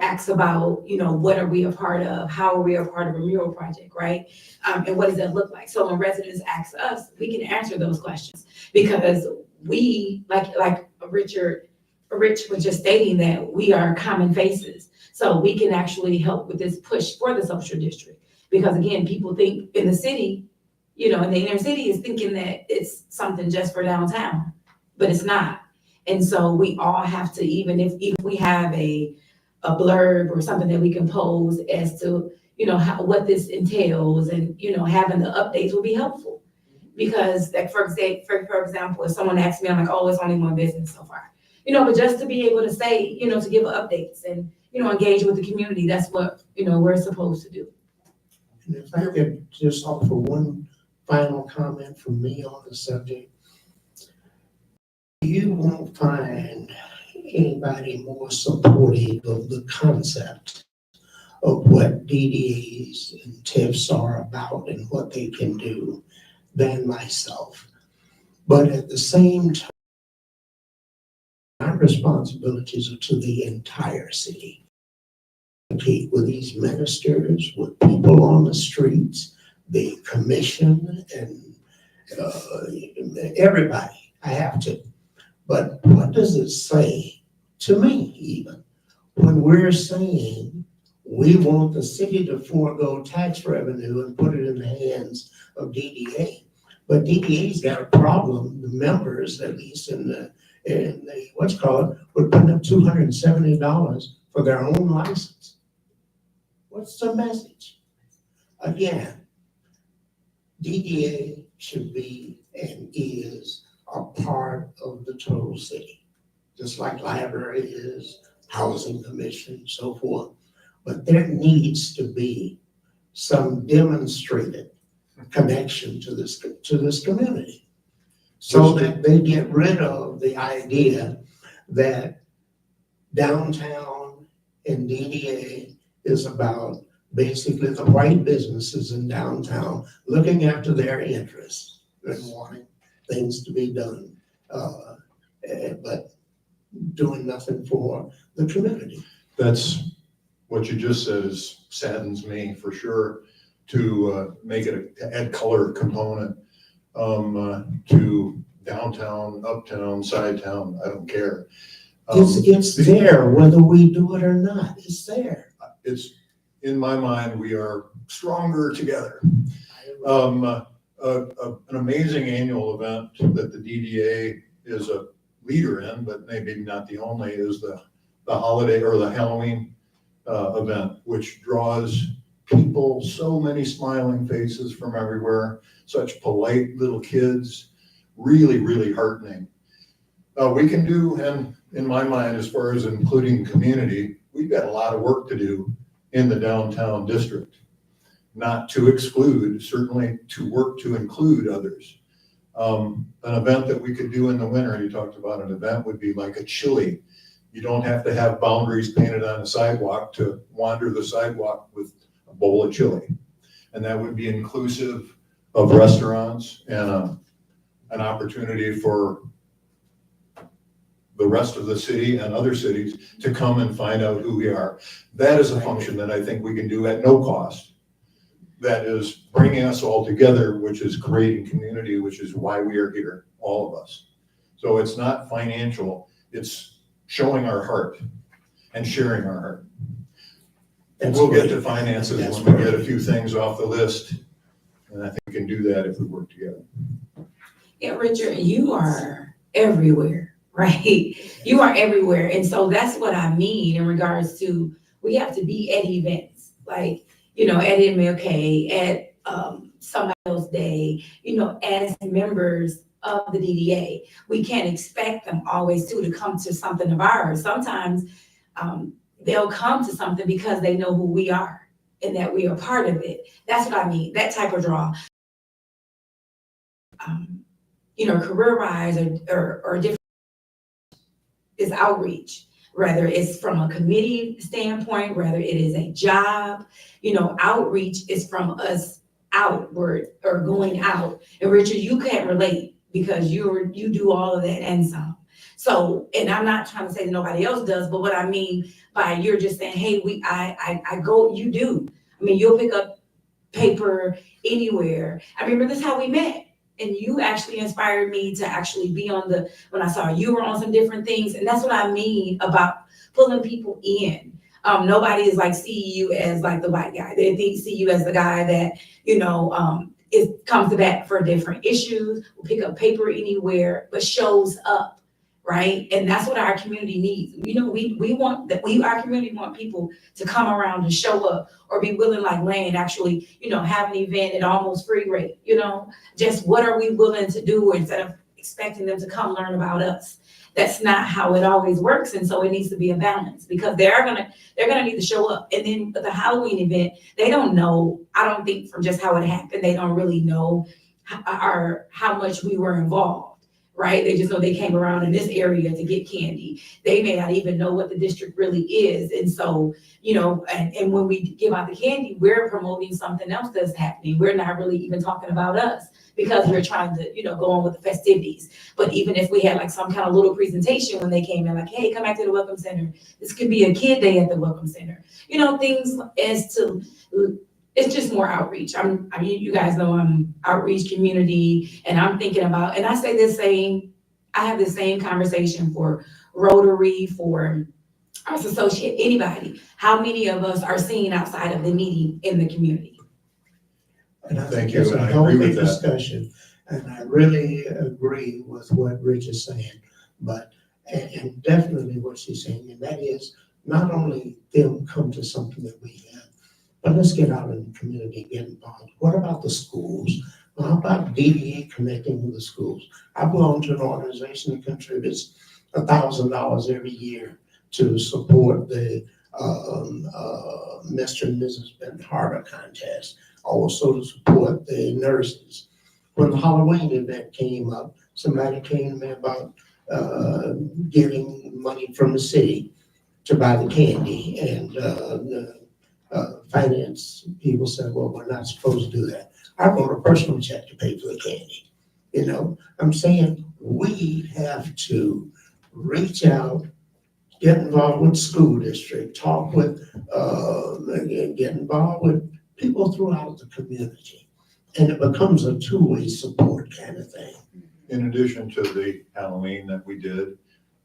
ask about, what are we a part of? How are we a part of a mural project, right? And what does that look like? So when residents ask us, we can answer those questions because we, like Rich was just stating that we are common faces. So we can actually help with this push for the social district. Because again, people think in the city, in the inner city is thinking that it's something just for downtown, but it's not. And so we all have to, even if we have a blurb or something that we can pose as to, what this entails and, having the updates will be helpful. Because like, for example, if someone asks me, I'm like, oh, it's only one business so far. But just to be able to say, to give updates and, engage with the community, that's what, we're supposed to do. And if I could just offer one final comment from me on the subject. You won't find anybody more supportive of the concept of what DDAs and TIFs are about and what they can do than myself. But at the same time, my responsibilities are to the entire city. With these ministers, with people on the streets, the commission, and everybody, I have to. But what does it say to me even when we're saying we want the city to forego tax revenue and put it in the hands of DDA? But DDA's got a problem. The members, at least in the would put up $270 for their own license. What's the message? Again, DDA should be and is a part of the total city, just like library is, housing commission, so forth. But there needs to be some demonstrated connection to this community. So that they get rid of the idea that downtown and DDA is about basically the white businesses in downtown looking after their interests and wanting things to be done, but doing nothing for the community. That's, what you just said is saddens me for sure, to make it to add color component to downtown, uptown, side town, I don't care. It's there whether we do it or not, it's there. It's, in my mind, we are stronger together. An amazing annual event that the DDA is a leader in, but maybe not the only, is the holiday or the Halloween event, which draws people, so many smiling faces from everywhere, such polite little kids, really, really heartening. We can do, and in my mind, as far as including community, we've got a lot of work to do in the downtown district. Not to exclude, certainly to work to include others. An event that we could do in the winter, you talked about an event, would be like a chili. You don't have to have boundaries painted on the sidewalk to wander the sidewalk with a bowl of chili. And that would be inclusive of restaurants and an opportunity for the rest of the city and other cities to come and find out who we are. That is a function that I think we can do at no cost. That is bringing us all together, which is creating community, which is why we are here, all of us. So it's not financial, it's showing our heart and sharing our heart. And we'll get to finances when we get a few things off the list. And I think we can do that if we work together. Yeah, Richard, you are everywhere, right? You are everywhere. And so that's what I mean in regards to, we have to be at events, like, you know, at MLK, at somebody else's day, you know, as members of the DDA. We can't expect them always to come to something of ours. Sometimes they'll come to something because they know who we are and that we are part of it. That's what I mean, that type of draw. You know, Career Rise or different is outreach, whether it's from a committee standpoint, whether it is a job, you know, outreach is from us outward or going out. And Richard, you can't relate because you do all of that and some. So, and I'm not trying to say that nobody else does, but what I mean by you're just saying, hey, I go, you do. I mean, you'll pick up paper anywhere. I remember this is how we met. And you actually inspired me to actually be on when I saw you were on some different things. And that's what I mean about pulling people in. Nobody is like, see you as like the white guy. They see you as the guy that, you know, comes to bat for different issues, will pick up paper anywhere, but shows up. Right. And that's what our community needs. You know, we want that our community want people to come around and show up or be willing, like Lane, actually, you know, have an event at almost free rate, you know, just what are we willing to do instead of expecting them to come learn about us. That's not how it always works. And so it needs to be a balance because they're gonna need to show up. And then the Halloween event, they don't know, I don't think from just how it happened, they don't really know how much we were involved. Right? They just know they came around in this area to get candy. They may not even know what the district really is. And so, you know, and when we give out the candy, we're promoting something else that's happening. We're not really even talking about us because we're trying to, you know, go on with the festivities. But even if we had like some kind of little presentation when they came in, like, hey, come back to the Welcome Center. This could be a kid day at the Welcome Center. You know, things as to, it's just more outreach. I mean, you guys know I'm outreach community, and I'm thinking about, and I say I have the same conversation for Rotary, for Arts Associate, anybody. How many of us are seen outside of the meeting in the community? And I Thank think you, it's and a I agree healthy with that. discussion, and I really agree with what Rich is saying, but, and definitely what she's saying, and that is not only them come to something that we have, but let's get out in the community and get involved. What about the schools? How about DDA connecting with the schools? I belong to an organization that contributes $1,000 every year to support the Mr. and Mrs. Ben Harbor contest, also to support the nurses. When the Halloween event came up, somebody came to me about getting money from the city to buy the candy, and the finance people said, well, we're not supposed to do that. I wrote a personal check to pay for the candy. You know, I'm saying we have to reach out, get involved with the school district, talk with, get involved with people throughout the community. And it becomes a two-way support kind of thing. In addition to the Halloween that we did,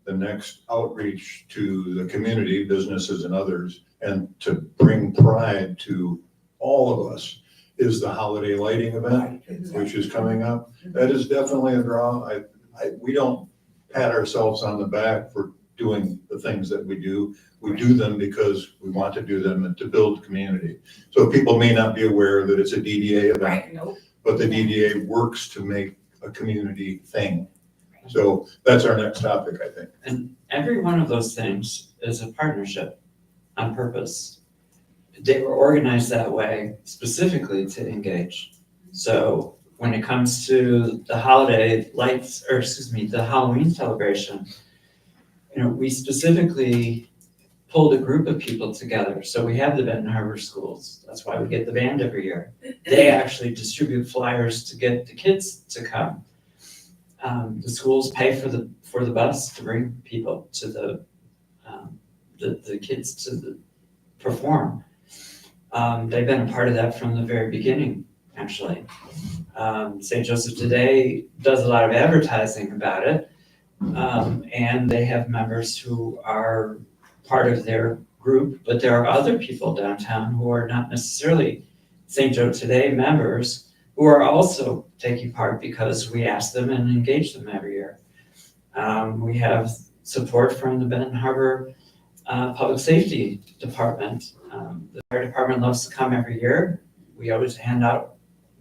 the next outreach to the community, businesses and others, and to bring pride to all of us is the holiday lighting event, which is coming up. That is definitely a draw. We don't pat ourselves on the back for doing the things that we do. We do them because we want to do them and to build community. So people may not be aware that it's a DDA event, Right, nope. but the DDA works to make a community thing. So that's our next topic, I think. And every one of those things is a partnership on purpose. They were organized that way specifically to engage. So when it comes to the holiday lights, or excuse me, the Halloween celebration, you know, we specifically pulled a group of people together. So we have the Benton Harbor schools. That's why we get the band every year. They actually distribute flyers to get the kids to come. The schools pay for the bus to bring people to the kids to perform. They've been a part of that from the very beginning, actually. St. Joseph Today does a lot of advertising about it, and they have members who are part of their group, but there are other people downtown who are not necessarily St. Joe Today members who are also taking part because we ask them and engage them every year. We have support from the Benton Harbor Public Safety Department. The fire department loves to come every year. We always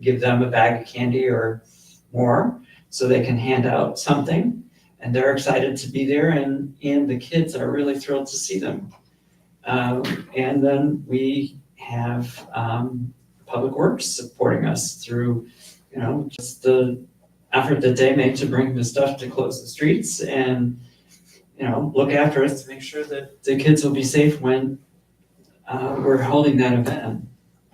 give them a bag of candy or more so they can hand out something, and they're excited to be there, and the kids are really thrilled to see them. And then we have Public Works supporting us through, you know, just the effort that they make to bring the stuff to close the streets and, you know, look after us to make sure that the kids will be safe when we're holding that event,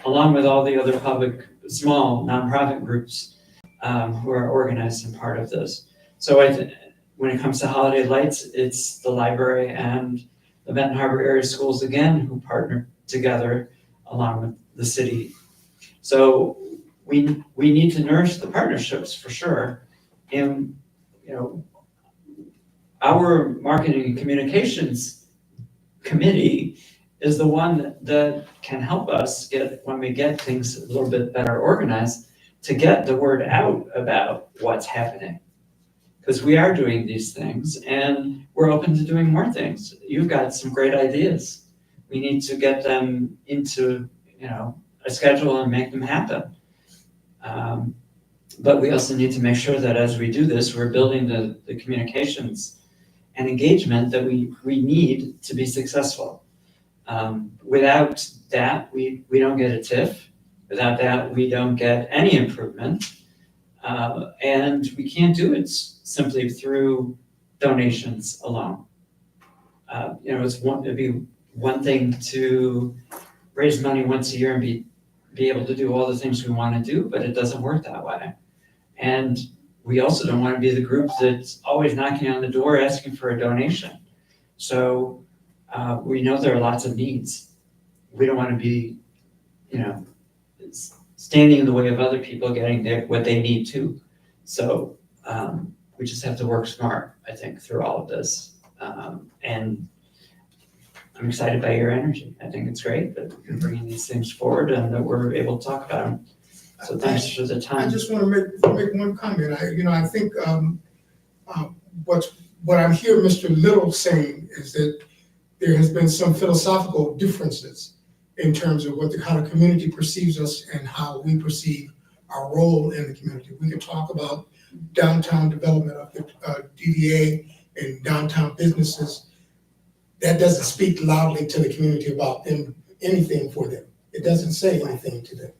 along with all the other small nonprofit groups who are organized and part of this. So when it comes to holiday lights, it's the library and the Benton Harbor area schools again who partner together along with the city. So we need to nourish the partnerships for sure. And, you know, our marketing and communications committee is the one that can help us when we get things a little bit better organized, to get the word out about what's happening. Because we are doing these things and we're open to doing more things. You've got some great ideas. We need to get them into, you know, a schedule and make them happen. But we also need to make sure that as we do this, we're building the communications and engagement that we need to be successful. Without that, we don't get a TIF. Without that, we don't get any improvement. And we can't do it simply through donations alone. You know, it'd be one thing to raise money once a year and be able to do all the things we want to do, but it doesn't work that way. And we also don't want to be the group that's always knocking on the door asking for a donation. So we know there are lots of needs. We don't want to be, you know, standing in the way of other people getting what they need too. So we just have to work smart, I think, through all of this. And I'm excited by your energy. I think it's great that you're bringing these things forward and that we're able to talk about them. So thanks for the I time. just want to make one comment. I think what I'm hearing Mr. Little saying is that there has been some philosophical differences in terms of how the community perceives us and how we perceive our role in the community. We can talk about downtown development of the DDA and downtown businesses. that doesn't speak loudly to the community about them, anything for them. It doesn't say anything to them.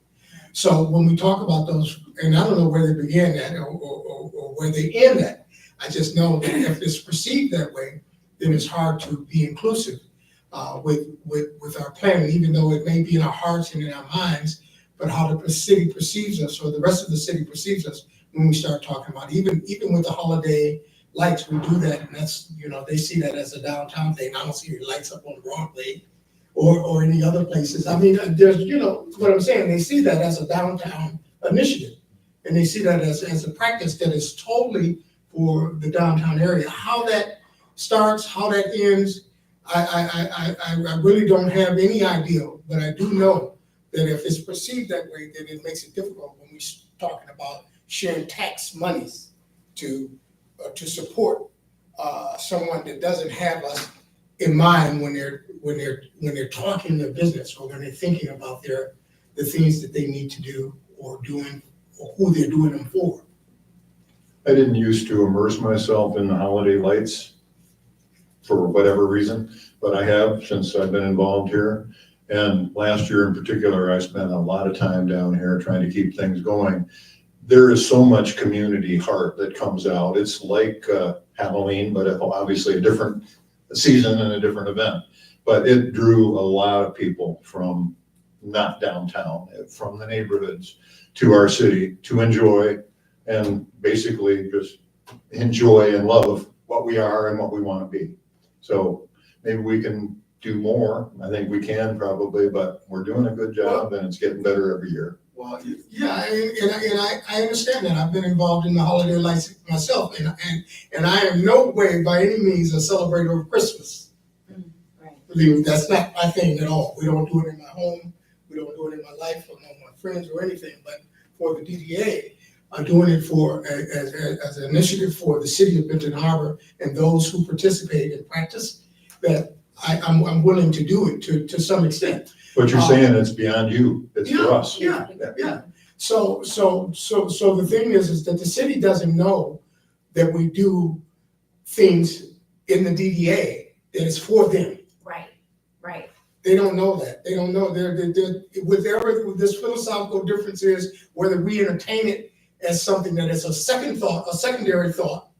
So when we talk about those, and I don't know where they begin at or where they end at, I just know that if it's perceived that way, then it's hard to be inclusive with our planning, even though it may be in our hearts and in our minds, but how the city perceives us or the rest of the city perceives us when we start talking about, even with the holiday lights, we do that, and that's, they see that as a downtown thing. I don't see any lights up on Broadway or any other places. I mean, there's, what I'm saying, they see that as a downtown initiative. And they see that as a practice that is totally for the downtown area. How that starts, how that ends, I really don't have any idea, but I do know that if it's perceived that way, then it makes it difficult when we're talking about sharing tax monies to support someone that doesn't have us in mind when they're talking their business or when they're thinking about the things that they need to do or doing or who they're doing them for. I didn't used to immerse myself in the holiday lights for whatever reason, but I have since I've been involved here. And last year in particular, I spent a lot of time down here trying to keep things going. There is so much community heart that comes out. It's like Halloween, but obviously a different season and a different event. But it drew a lot of people from not downtown, from the neighborhoods to our city to enjoy and basically just enjoy and love what we are and what we want to be. So maybe we can do more. I think we can probably, but we're doing a good job and it's getting better every year. Well, yeah, and I understand that. I've been involved in the holiday lights myself, and I am no way by any means a celebrator of Christmas. Right. Believe me, that's not my thing at all. We don't do it in my home. We don't do it in my life among my friends or anything. But for the DDA, I'm doing it as an initiative for the city of Benton Harbor and those who participate in practice. That I'm willing to do it to some extent. But you're saying it's beyond you, it's for us. Yeah. So the thing is that the city doesn't know that we do things in the DDA that is for them. Right. They don't know that. They don't know. They're with this philosophical difference is whether we entertain it as something that is a secondary thought,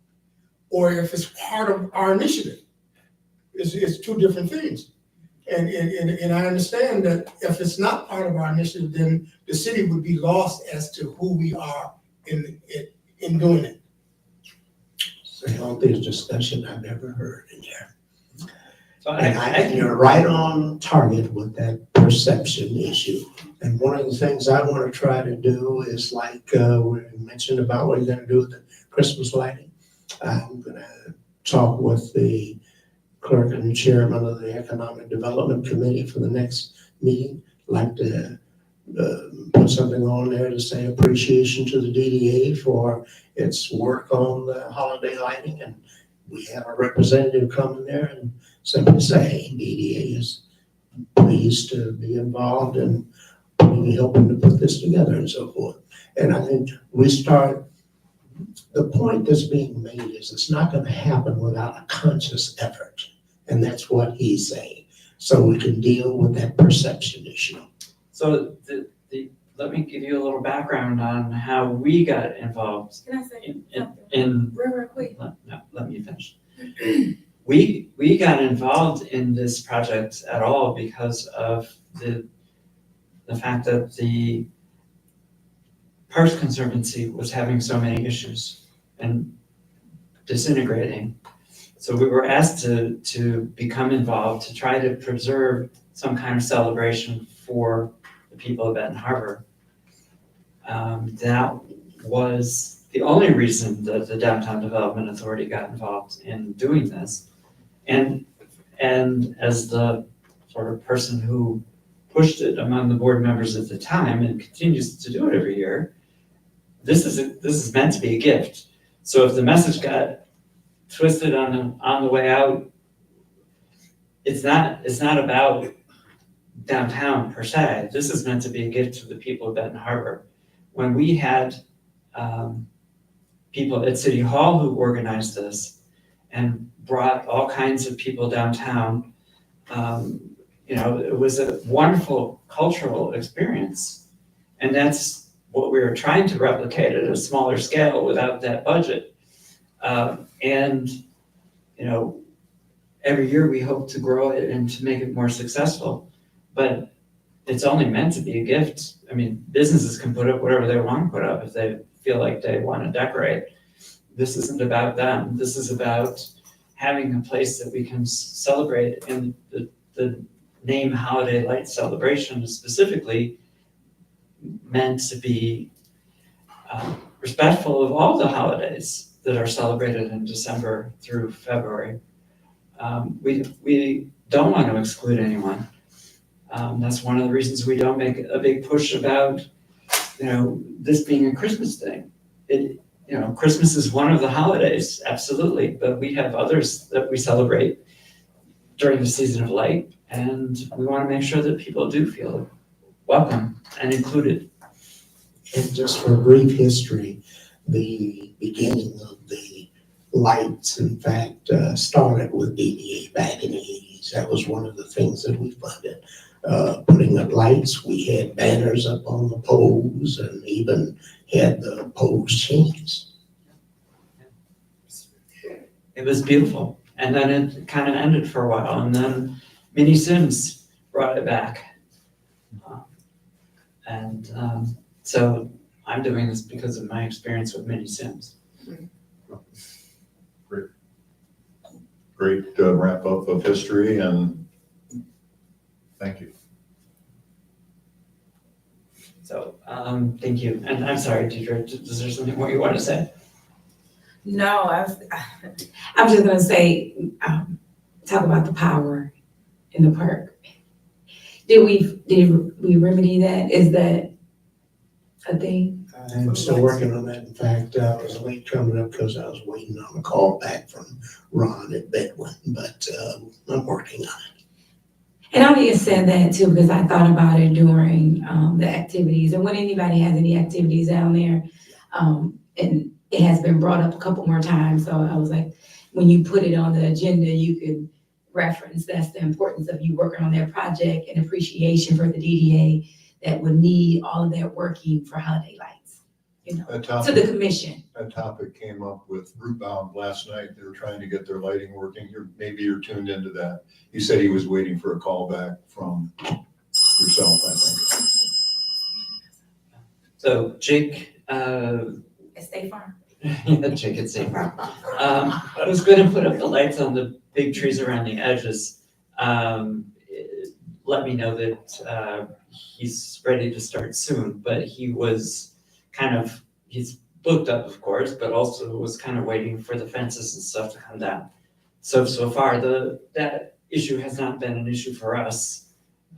or if it's part of our initiative. It's two different things. And I understand that if it's not part of our initiative, then the city would be lost as to who we are in doing it. So all this discussion I've never heard in there. So And you're right on target with that perception issue. And one of the things I want to try to do is like we mentioned about what you're going to do with the Christmas lighting. I'm going to talk with the clerk and chairman of the Economic Development Committee for the next meeting. Like to put something on there to say appreciation to the DDA for its work on the holiday lighting. And we have a representative come in there and simply say, hey, DDA is pleased to be involved in helping to put this together and so forth. And I think the point that's being made is it's not going to happen without a conscious effort. And that's what he's saying. So we can deal with that perception issue. So let me give you a little background on how we got involved Can I say something in real quick? let me finish. We got involved in this project at all because of the fact that the Parks Conservancy was having so many issues and disintegrating. So we were asked to become involved to try to preserve some kind of celebration for the people of Benton Harbor. That was the only reason that the Downtown Development Authority got involved in doing this. And as the sort of person who pushed it among the board members at the time and continues to do it every year, this is meant to be a gift. So if the message got twisted on the way out, it's not about downtown per se. This is meant to be a gift to the people of Benton Harbor. When we had people at City Hall who organized this, and brought all kinds of people downtown. You know, it was a wonderful cultural experience. And that's what we were trying to replicate at a smaller scale without that budget. And, you know, every year we hope to grow it and to make it more successful. But it's only meant to be a gift. I mean, businesses can put up whatever they want to put up if they feel like they want to decorate. This isn't about them. This is about having a place that we can celebrate, and the name Holiday Light Celebration is specifically meant to be respectful of all the holidays that are celebrated in December through February. We don't want to exclude anyone. That's one of the reasons we don't make a big push about, you know, this being a Christmas thing. You know, Christmas is one of the holidays, absolutely, but we have others that we celebrate during the season of light, and we want to make sure that people do feel welcome and included. And just for a brief history, the beginning of the lights, in fact, started with DDA back in the 80s. That was one of the things that we funded. Putting up lights, we had banners up on the poles and even had the poles changed. It was beautiful, and then it kind of ended for a while, and then Mini Sims brought it back. So I'm doing this because of my experience with Mini Sims. Great wrap up of history, and thank you. So, thank you, and I'm sorry, Deidre, is there something more you want to say? No, I'm just gonna say, talk about the power in the park. Did we remedy that? Is that a thing? I'm still working on that. In fact, I was late coming up because I was waiting on a call back from Ron at Bedouin, but I'm working on it. And I only said that too because I thought about it during the activities, and when anybody has any activities down there, and it has been brought up a couple more times, so I was like, when you put it on the agenda, you could reference that's the importance of you working on that project and appreciation for the DDA that would need all of that working for holiday lights, you know, to the commission. That topic came up with Rootbound last night. They were trying to get their lighting working. Maybe you're tuned into that. He said he was waiting for a call back from yourself, I think. So Jake, State Farm. yeah, Jake at State Farm. I was gonna put up the lights on the big trees around the edges. Let me know that he's ready to start soon, but he's booked up, of course, but also was kind of waiting for the fences and stuff to come down. So far, that issue has not been an issue for us.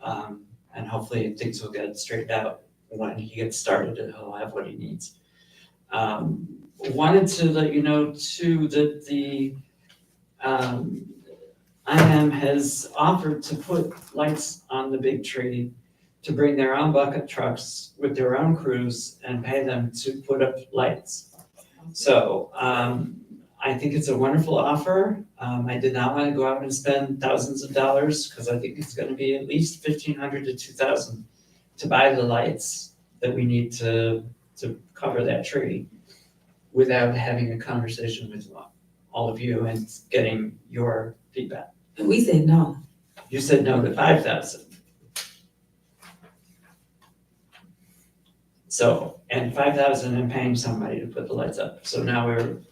And hopefully things will get straightened out when he gets started and he'll have what he needs. Wanted to let you know too that the IM has offered to put lights on the big tree, to bring their own bucket trucks with their own crews and pay them to put up lights. So I think it's a wonderful offer. I did not want to go out and spend thousands of dollars because I think it's going to be at least $1,500 to $2,000 to buy the lights that we need to cover that tree without having a conversation with all of you and getting your feedback. And we said no. You said no to 5,000. So, and 5,000 and paying somebody to put the lights up. So now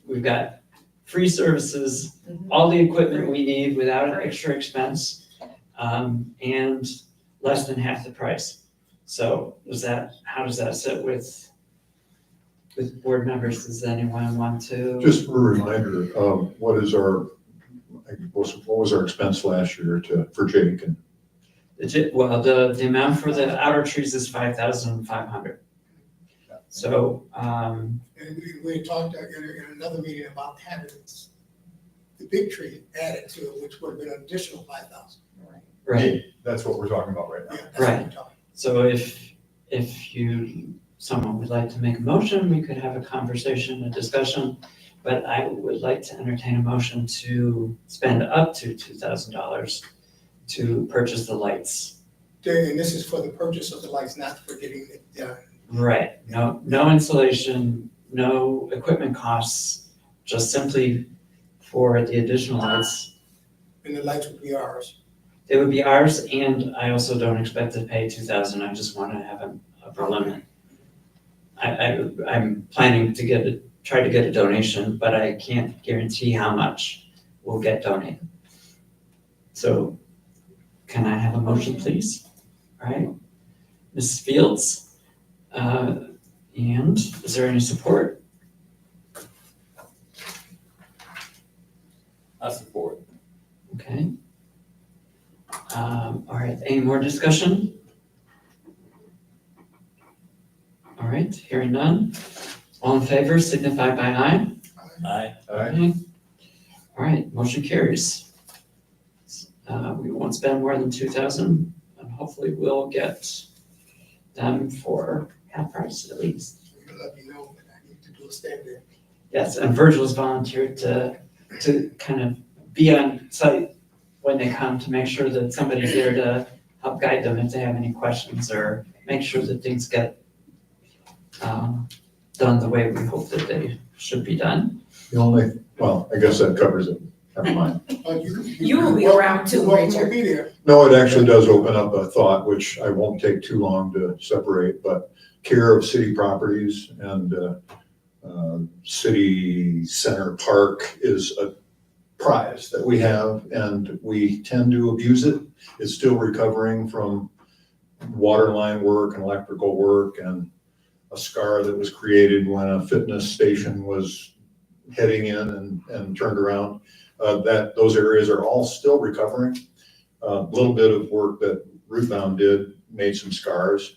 we've got free services, all the equipment we need without an extra expense, and less than half the price. So how does that sit with board members? Does anyone want to? Just for a reminder, what was our expense last year for Jake? And The amount for the outer trees is $5,500. So, And we talked in another meeting about having the big tree added to it, which would have been an additional 5,000. right, That's what we're talking about right now. Yeah, that's what we're talking. so if someone would like to make a motion, we could have a conversation, a discussion. but I would like to entertain a motion to spend up to $2,000 to purchase the lights. And this is for the purchase of the lights, not for getting it done. Right, no installation, no equipment costs, just simply for the additional lights. And the lights would be ours. It would be ours, and I also don't expect to pay 2,000, I just want to have an upper limit. I'm planning to try to get a donation, but I can't guarantee how much will get donated. So, can I have a motion, please? All right, Mrs. Fields, and is there any support? I support. Okay. All right, any more discussion? All right, hearing none. All in favor signify by aye. Aye. Aye. All right, motion carries. We won't spend more than 2,000, and hopefully we'll get them for half price at least. You'll let me know that I need to do a stand-in. Yes, and Virgil's volunteered to kind of be on site when they come to make sure that somebody's there to help guide them if they have any questions or make sure that things get done the way we hope that they should be done. Well, I guess that covers it. Never mind. You will be around too, Well, Richard. we'll be there. No, it actually does open up a thought, which I won't take too long to separate, but care of city properties and city center park is a prize that we have, and we tend to abuse it. It's still recovering from water line work and electrical work and a scar that was created when a fitness station was heading in and turned around. Those areas are all still recovering. A little bit of work that Rootbound did made some scars.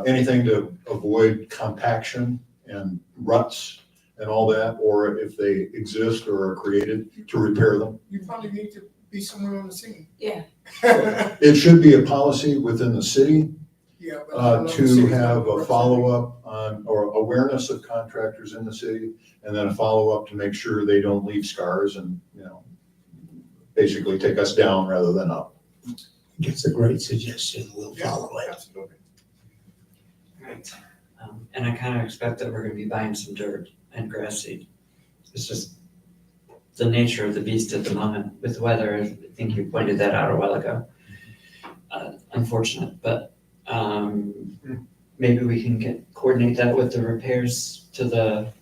Anything to avoid compaction and ruts and all that, or if they exist or are created, to repair them. You probably need to be somewhere on the scene. Yeah. It should be a policy within the city Yeah, but I don't know if the to city's have a representing. follow-up on, or awareness of contractors in the city, and then a follow-up to make sure they don't leave scars and, basically take us down rather than up. It's a great suggestion. We'll follow it. Absolutely. Right. And I kind of expect that we're going to be buying some dirt and grass seed. It's just the nature of the beast at the moment with the weather. I think you pointed that out a while ago. Unfortunate, but maybe we can coordinate that with the repairs to the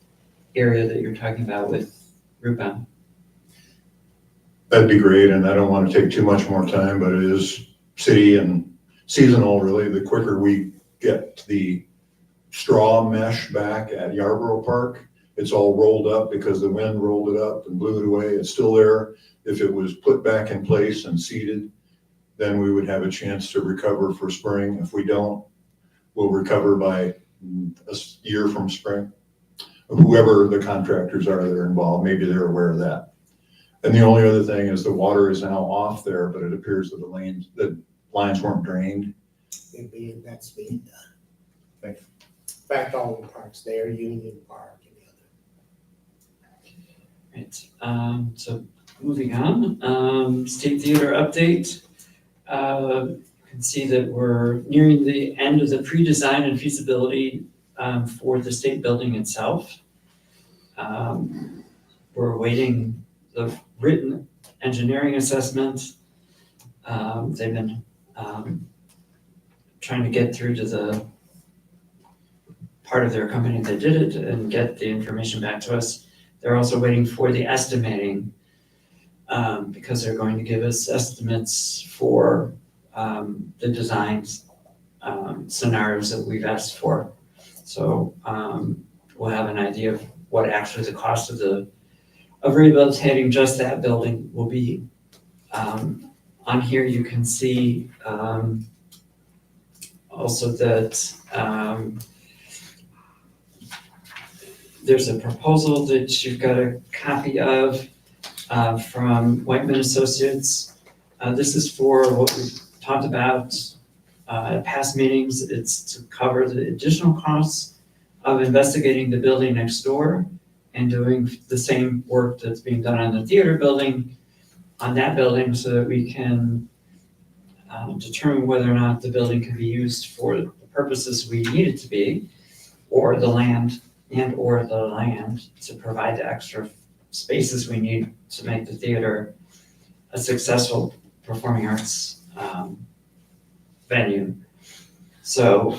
area that you're talking about with Rootbound. That'd be great, and I don't want to take too much more time, but it is city and seasonal, really. The quicker we get the straw mesh back at Yarborough Park, it's all rolled up because the wind rolled it up and blew it away. It's still there. If it was put back in place and seeded, then we would have a chance to recover for spring. If we don't, we'll recover by a year from spring. Whoever the contractors are that are involved, maybe they're aware of that. And the only other thing is the water is now off there, but it appears that the lines weren't drained. That's being done. Thank you. In fact, all the parks there, Union Park and the other. Right, so moving on, State Theater update. You can see that we're nearing the end of the pre-design and feasibility for the state building itself. We're awaiting the written engineering assessment. They've been trying to get through to the part of their company that did it and get the information back to us. They're also waiting for the estimating because they're going to give us estimates for the designs scenarios that we've asked for. So we'll have an idea of what actually the cost of rehabilitating just that building will be. On here you can see also that there's a proposal that you've got a copy of from Whiteman Associates. This is for what we talked about at past meetings. It's to cover the additional costs of investigating the building next door and doing the same work that's being done on the theater building, on that building, so that we can determine whether or not the building can be used for the purposes we need it to be, or the land, to provide the extra spaces we need to make the theater a successful performing arts venue. So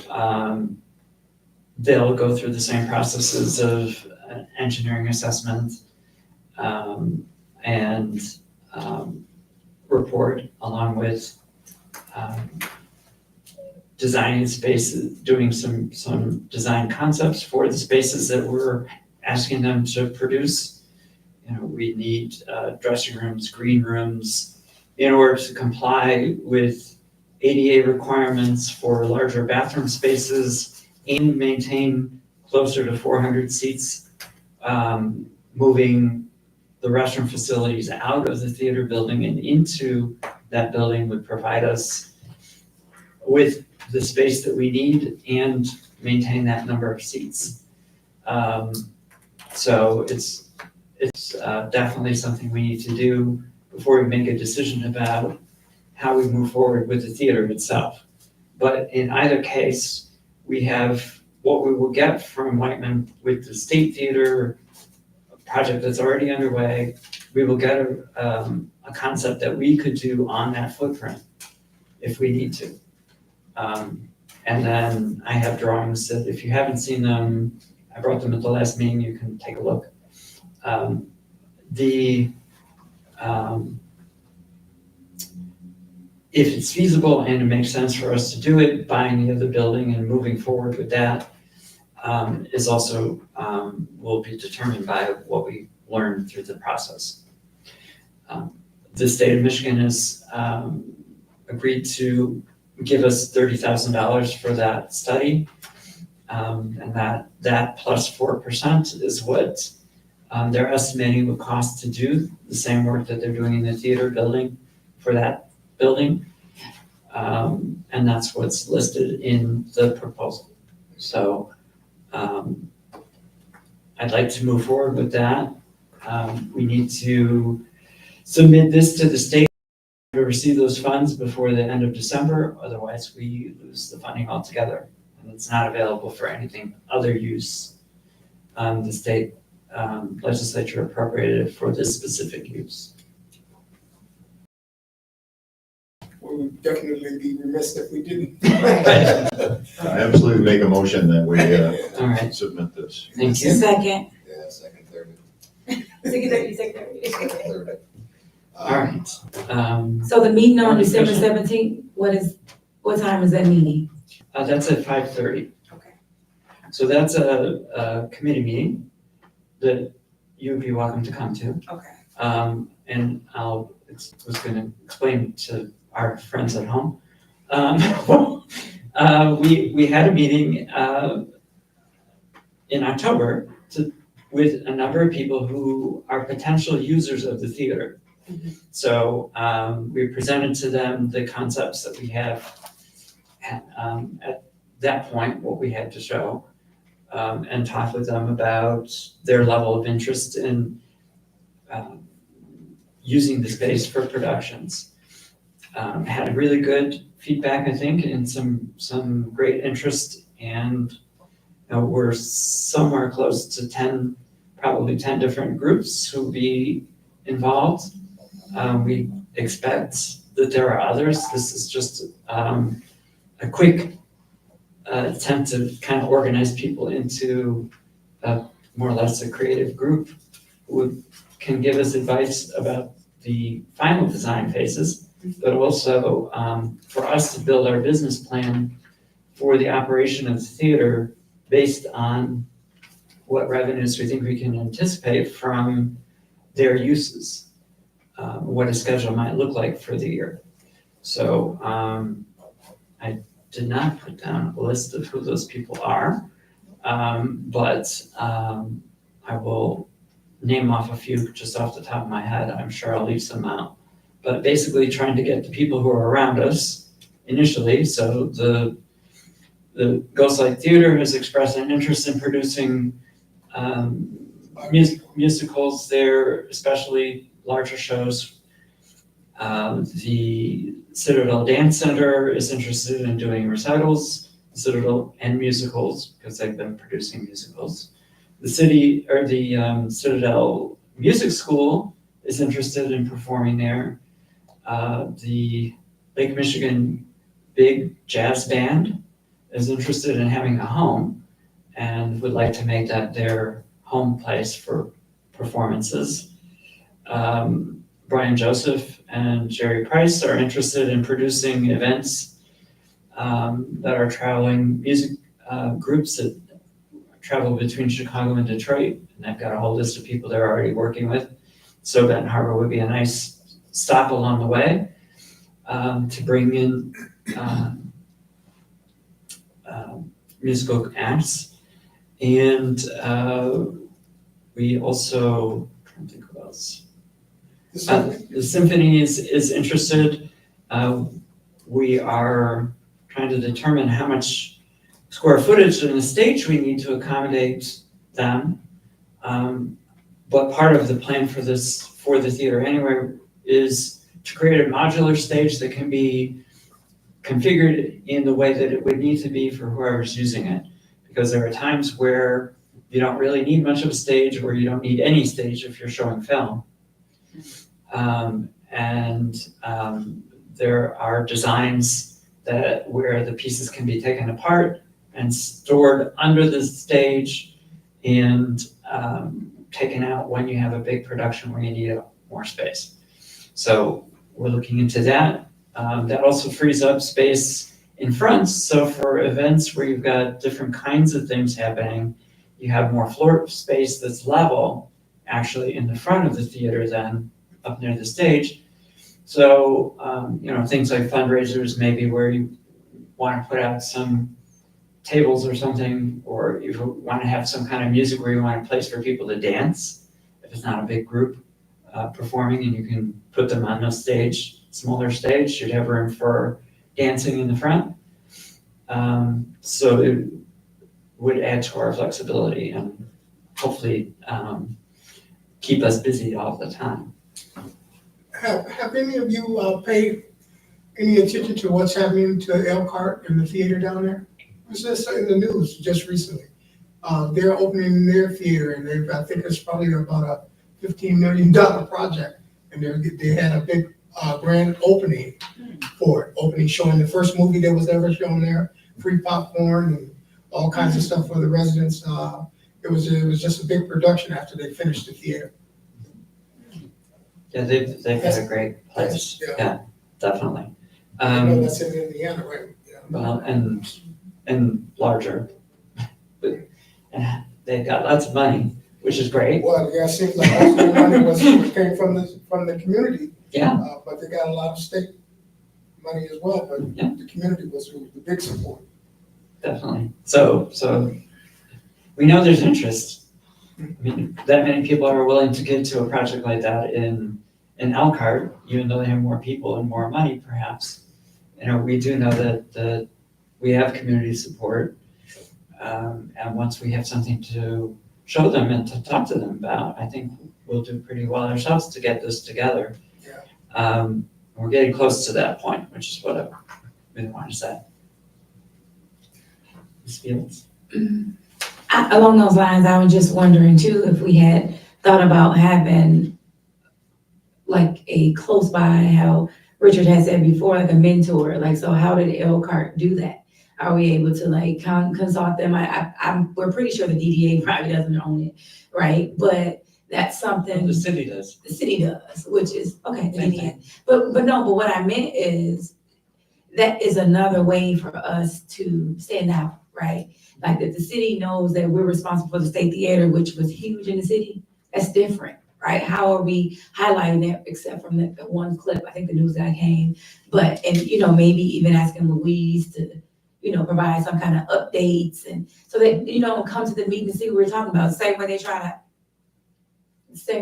they'll go through the same processes of engineering assessment and report, along with designing spaces, doing some design concepts for the spaces that we're asking them to produce. You know, we need dressing rooms, green rooms, in order to comply with ADA requirements for larger bathroom spaces and maintain closer to 400 seats. Moving the restroom facilities out of the theater building and into that building would provide us with the space that we need and maintain that number of seats. So it's definitely something we need to do before we make a decision about how we move forward with the theater itself. But in either case, we have what we will get from Whiteman with the State Theater project that's already underway. We will get a concept that we could do on that footprint if we need to. And then I have drawings that, if you haven't seen them, I brought them at the last meeting, you can take a look. If it's feasible and it makes sense for us to do it, buying the other building and moving forward with that is also will be determined by what we learn through the process. The state of Michigan has agreed to give us $30,000 for that study, and that plus 4% is what they're estimating would cost to do the same work that they're doing in the theater building for that building, and that's what's listed in the proposal. So I'd like to move forward with that. We need to submit this to the state to receive those funds before the end of December, otherwise we lose the funding altogether, and it's not available for anything other use. The state legislature appropriated it for this specific use. We would definitely be remiss if we didn't. I absolutely make a motion that we All right, submit this. thank you. Second. Yeah, second, third. All right. So the meeting on December 17th, what time is that meeting? That's at 5:30. Okay. So that's a committee meeting that you'd be welcome to come to. Okay. And was gonna explain to our friends at home. We had a meeting in October with a number of people who are potential users of the theater. So we presented to them the concepts that we have at that point, what we had to show, and talked with them about their level of interest in using the space for productions. Had really good feedback, I think, and some great interest, and we're somewhere close to probably 10 different groups who will be involved. We expect that there are others. This is just a quick attempt to kind of organize people into more or less a creative group who can give us advice about the final design phases, but also for us to build our business plan for the operation of the theater based on what revenues we think we can anticipate from their uses, what a schedule might look like for the year. So I did not put down a list of who those people are, but I will name off a few just off the top of my head. I'm sure I'll leave some out. But basically trying to get the people who are around us initially. So the Ghostlight Theater has expressed an interest in producing musicals there, especially larger shows. The Citadel Dance Center is interested in doing recitals, Citadel and musicals, because they've been producing musicals. The Citadel Music School is interested in performing there. The Lake Michigan Big Jazz Band is interested in having a home and would like to make that their home place for performances. Brian Joseph and Jerry Price are interested in producing events that are traveling music groups that travel between Chicago and Detroit. And they've got a whole list of people they're already working with. So Benton Harbor would be a nice stop along the way to bring in musical acts. And we also, I'm trying to think what else. The symphony is interested. We are trying to determine how much square footage in the stage we need to accommodate them. But part of the plan for the theater anyway is to create a modular stage that can be configured in the way that it would need to be for whoever's using it. Because there are times where you don't really need much of a stage, or you don't need any stage if you're showing film. There are designs where the pieces can be taken apart and stored under the stage and taken out when you have a big production where you need more space. So we're looking into that. That also frees up space in front. So for events where you've got different kinds of things happening, you have more floor space that's level actually in the front of the theater than up near the stage. So, things like fundraisers, maybe where you want to put out some tables or something, or you want to have some kind of music where you want a place for people to dance, if it's not a big group performing, and you can put them on a stage, smaller stage, you'd have room for dancing in the front. So it would add to our flexibility and hopefully keep us busy all the time. Have any of you paid any attention to what's happening to Elkhart and the theater down there? It was just in the news just recently. They're opening their theater, and I think it's probably about a $15 million project. And they had a big grand opening for it, showing the first movie that was ever shown there, free popcorn and all kinds of stuff for the residents. It was just a big production after they finished the theater. Yeah, they've got a great place. Yeah. Yeah, definitely. I know that's in Indiana, right? Yeah. Well, and larger, but and they've got lots of money, which is great. Well, yeah, it seems like most of the money came from the community. Yeah. But they got a lot of state money as well, but Yeah. the community was the big support. Definitely. So we know there's interest. I mean, that many people are willing to give to a project like that in Elkhart, even though they have more people and more money, perhaps. We do know that we have community support. And once we have something to show them and to talk to them about, I think we'll do pretty well ourselves to get this together. Yeah. We're getting close to that point, which is what I really want to say. Ms. Fields? Along those lines, I was just wondering too, if we had thought about having like a close by, how Richard had said before, like a mentor, like, so how did Elkhart do that? Are we able to like consult them? We're pretty sure the DDA probably doesn't own it, right? But that's something The city does. the city does, which is, okay, the Same DDA. But what I meant is, that is another way for us to stand out, right? Like that the city knows that we're responsible for the state theater, which was huge in the city. That's different, right? How are we highlighting that, except from the one clip, I think the news guy came, but, and, maybe even asking Louise to, provide some kind of updates, and so that, come to the meeting and see what we're talking about. Same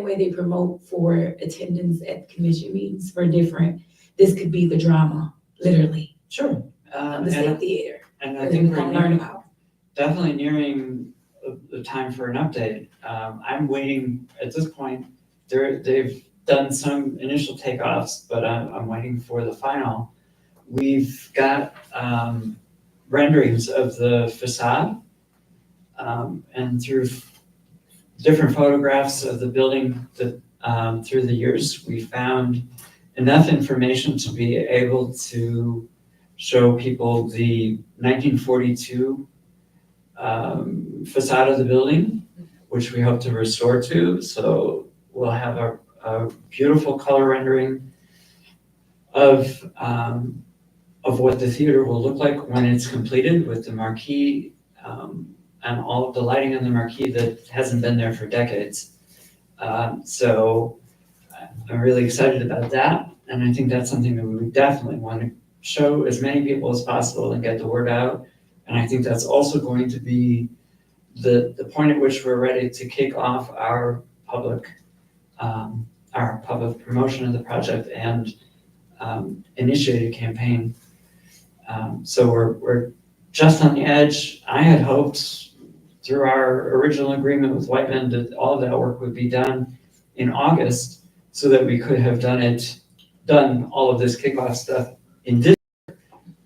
way they promote for attendance at commission meetings for this could be the drama, literally, Sure. of the state theater. And I that think we we're come learn about. definitely nearing the time for an update. I'm waiting, at this point, they've done some initial takeoffs, but I'm waiting for the final. We've got renderings of the facade, and through different photographs of the building that through the years, we found enough information to be able to show people the 1942 facade of the building, which we hope to restore to. So we'll have a beautiful color rendering of what the theater will look like when it's completed, with the marquee and all of the lighting on the marquee that hasn't been there for decades. So I'm really excited about that, and I think that's something that we would definitely want to show as many people as possible and get the word out. And I think that's also going to be the point at which we're ready to kick off our public promotion of the project and initiate a campaign. So we're just on the edge. I had hoped through our original agreement with Whiteman that all of that work would be done in August, so that we could have done all of this kickoff stuff in this year.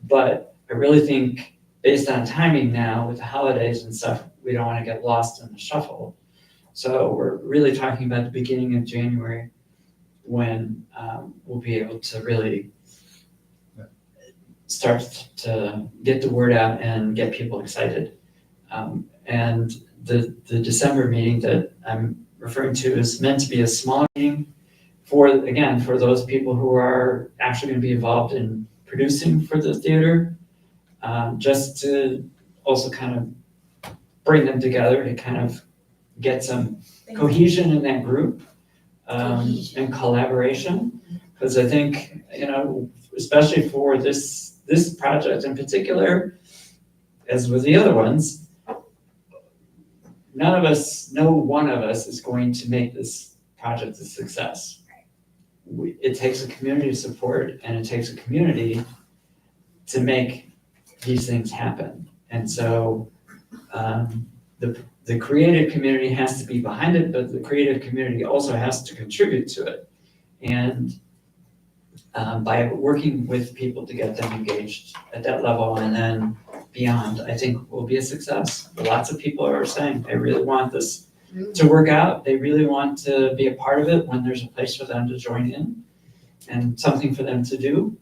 But I really think, based on timing now with the holidays and stuff, we don't want to get lost in the shuffle. So we're really talking about the beginning of January, when we'll be able to really start to get the word out and get people excited. And the December meeting that I'm referring to is meant to be a small meeting for those people who are actually going to be involved in producing for the theater, just to also kind of bring them together to kind of get some cohesion in that group, and collaboration. Because I think, especially for this project in particular, as with the other ones, no one of us is going to make this project a success. It takes a community support, and it takes a community to make these things happen. And so the creative community has to be behind it, but the creative community also has to contribute to it. And by working with people to get them engaged at that level and then beyond, I think will be a success. Lots of people are saying they really want this to work out. They really want to be a part of it when there's a place for them to join in and something for them to do.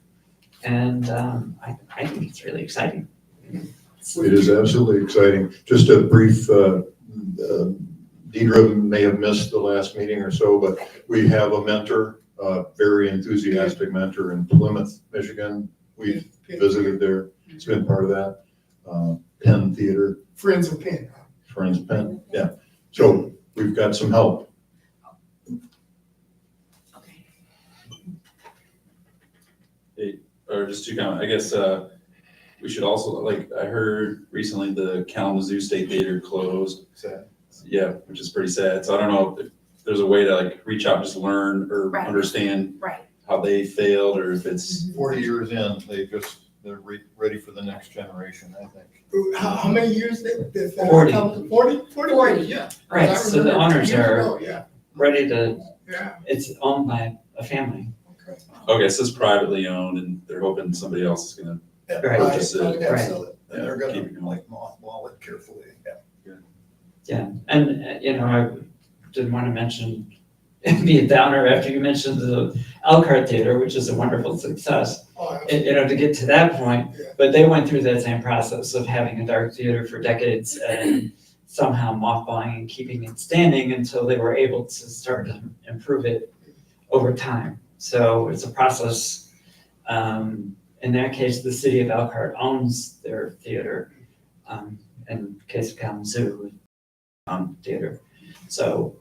And I think it's really exciting. It is absolutely exciting. Just a brief, Deidre may have missed the last meeting or so, but we have a mentor, a very enthusiastic mentor in Plymouth, Michigan. We visited there. It's been part of that. Penn Theater. Friends of Penn. Friends of Penn, yeah. So we've got some help. Or just two comments, I guess, we should also, like, I heard recently the Kalamazoo State Theater closed. Sad. Yeah, which is pretty sad. So I don't know if there's a way to like reach out, just learn or Right. understand Right. how they failed, or if it's, 40 years in, they're ready for the next generation, I think. How many years did 40. 40 years, yeah. Right, I so the remember owners 2 years are ago, Yeah, ready to, yeah, it's owned by a family. okay. okay, so it's privately owned and they're hoping somebody else is gonna, Right. Purchase it. Yeah, Right. sell it. And they're keep gonna it going. like mothball it carefully. Yeah, and, I didn't want to mention, be a downer after you mentioned the Elkhart Theater, which is a wonderful success, Oh, to get to that point. Yeah. But they went through that same process of having a dark theater for decades and somehow mothballing and keeping it standing until they were able to start to improve it over time. So it's a process. In that case, the city of Elkhart owns their theater. In case of Kalamazoo, theater. So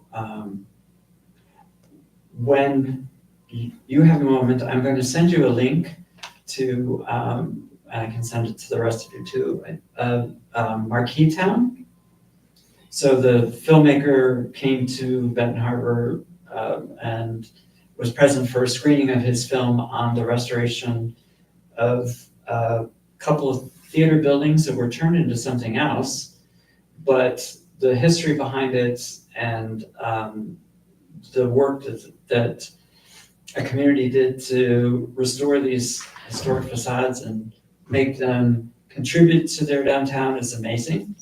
when you have a moment, I'm going to send you a link to, and I can send it to the rest of you too, Marquee Town. So the filmmaker came to Benton Harbor and was present for a screening of his film on the restoration of a couple of theater buildings that were turned into something else. But the history behind it and the work that a community did to restore these historic facades and make them contribute to their downtown is amazing.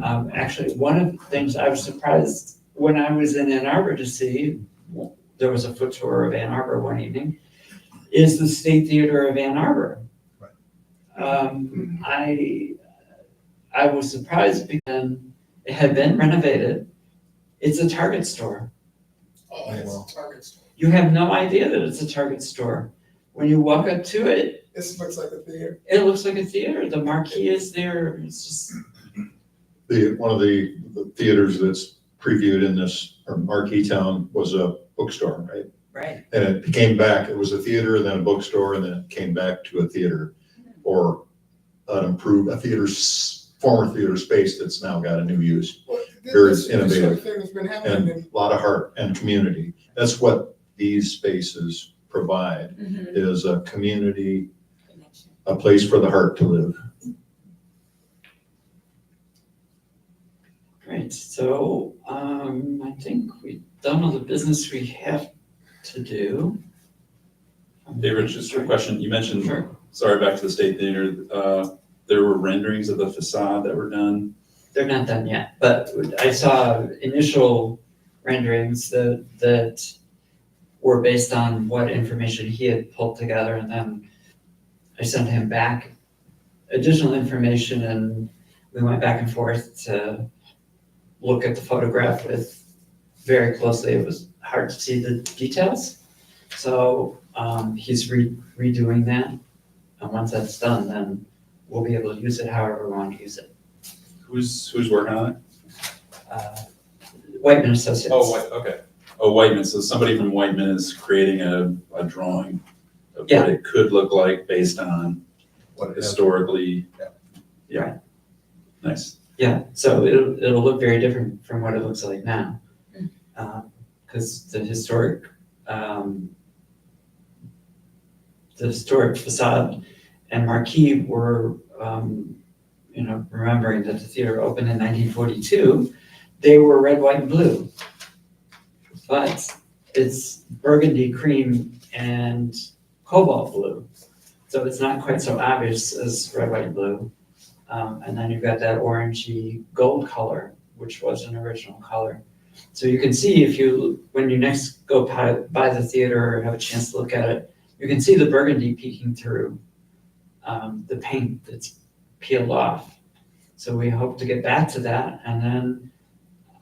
Actually, one of the things I was surprised when I was in Ann Arbor to see, there was a foot tour of Ann Arbor one evening, is the State Theater of Ann Arbor. I was surprised because it had been renovated. It's a Target store. Oh, it's Target store. You have no idea that it's a Target store. When you walk up to it, This looks like a theater. it looks like a theater. The marquee is there. It's just, One of the theaters that's previewed in this, or Marquee Town, was a bookstore, right? right. And it came back, it was a theater, then a bookstore, and then it came back to a theater, or former theater space that's now got a new use. Well, Very this sort of innovative. thing has been happening And a lot of heart and community. That's what these spaces provide, is a community, a place for the heart to live. Great. So I think we've done all the business we have to do. David, just a question. You mentioned, Sure. sorry, back to the State Theater, there were renderings of the facade that were done. They're not done yet, but I saw initial renderings that were based on what information he had pulled together, and then I sent him back additional information, and we went back and forth to look at the photograph with very closely. It was hard to see the details. So he's redoing that. And once that's done, then we'll be able to use it however we want to use it. Who's working on it? Whiteman Associates. Oh, okay. Oh, Whiteman. So somebody from Whiteman is creating a drawing of Yeah. what it could look like based on What historically. Yeah. Yeah. Right. Nice. Yeah, so it'll look very different from what it looks like now. Because the historic facade and marquee were, remembering that the theater opened in 1942, they were red, white, and blue. But it's burgundy, cream, and cobalt blue. So it's not quite so obvious as red, white, and blue. And then you've got that orangey gold color, which was an original color. So you can see when you next go by the theater or have a chance to look at it, you can see the burgundy peeking through the paint that's peeled off. So we hope to get back to that. And then,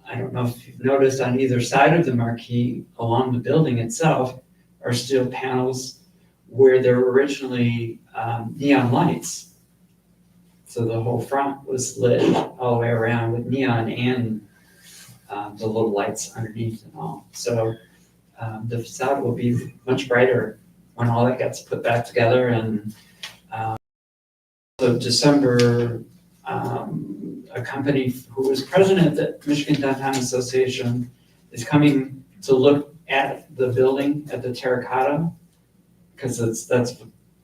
I don't know if you've noticed, on either side of the marquee along the building itself are steel panels where there were originally neon lights. So the whole front was lit all the way around with neon and the little lights underneath and all. So the facade will be much brighter when all that gets put back together. And so December, a company who was president of the Michigan Downtown Association is coming to look at the building at the terracotta, because that's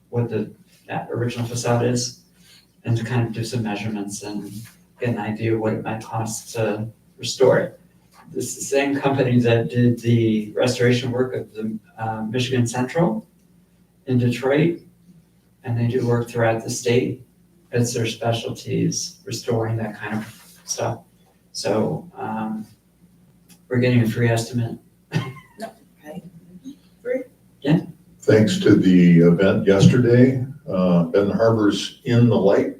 what that original facade is, and to kind of do some measurements and get an idea of what it might cost to restore it. This is the same company that did the restoration work of the Michigan Central in Detroit, and they do work throughout the state. It's their specialties, restoring that kind of stuff. So we're getting a free estimate. Thanks to the event yesterday, Benton Harbor's in the light,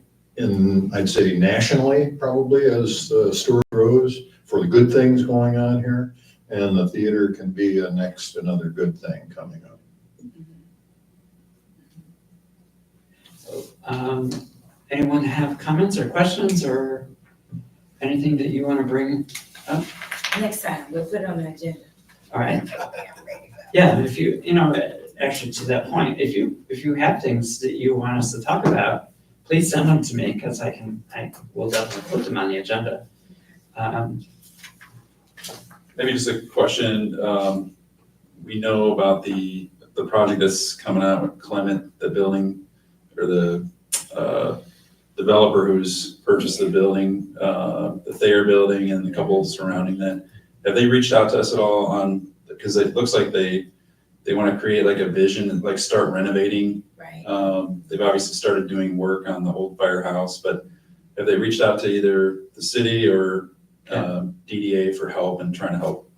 I'd say nationally, probably, as the story grows, for the good things going on here. And the theater can be another good thing coming up. So, anyone have comments or questions or anything that you want to bring up? Next time, we'll put it on the agenda. All right. Yeah, if actually to that point, if you have things that you want us to talk about, please send them to me, because I will definitely put them on the agenda. Maybe just a question. We know about the project that's coming out with Clement, the building or the developer who's purchased the building, the Thayer building and the couple surrounding that, have they reached out to us at all on, because it looks like they want to create like a vision and like start renovating. Right. They've obviously started doing work on the old firehouse, but have they reached out to either the city or DDA for help and trying to help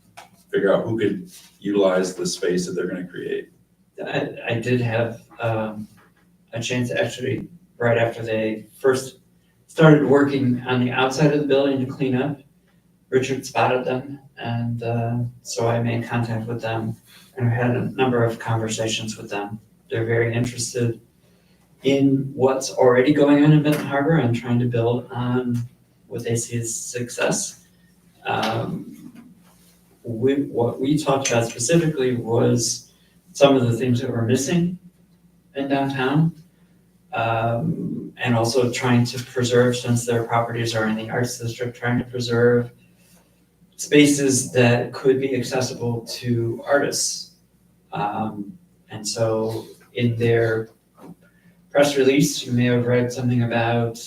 figure out who could utilize the space that they're going to create? I did have a chance actually, right after they first started working on the outside of the building to clean up. Richard spotted them, and so I made contact with them and I had a number of conversations with them. They're very interested in what's already going on in Benton Harbor and trying to build on what they see as success. What we talked about specifically was some of the things that were missing in downtown. And also trying to preserve, since their properties are in the arts district, trying to preserve spaces that could be accessible to artists. And so in their press release, you may have read something about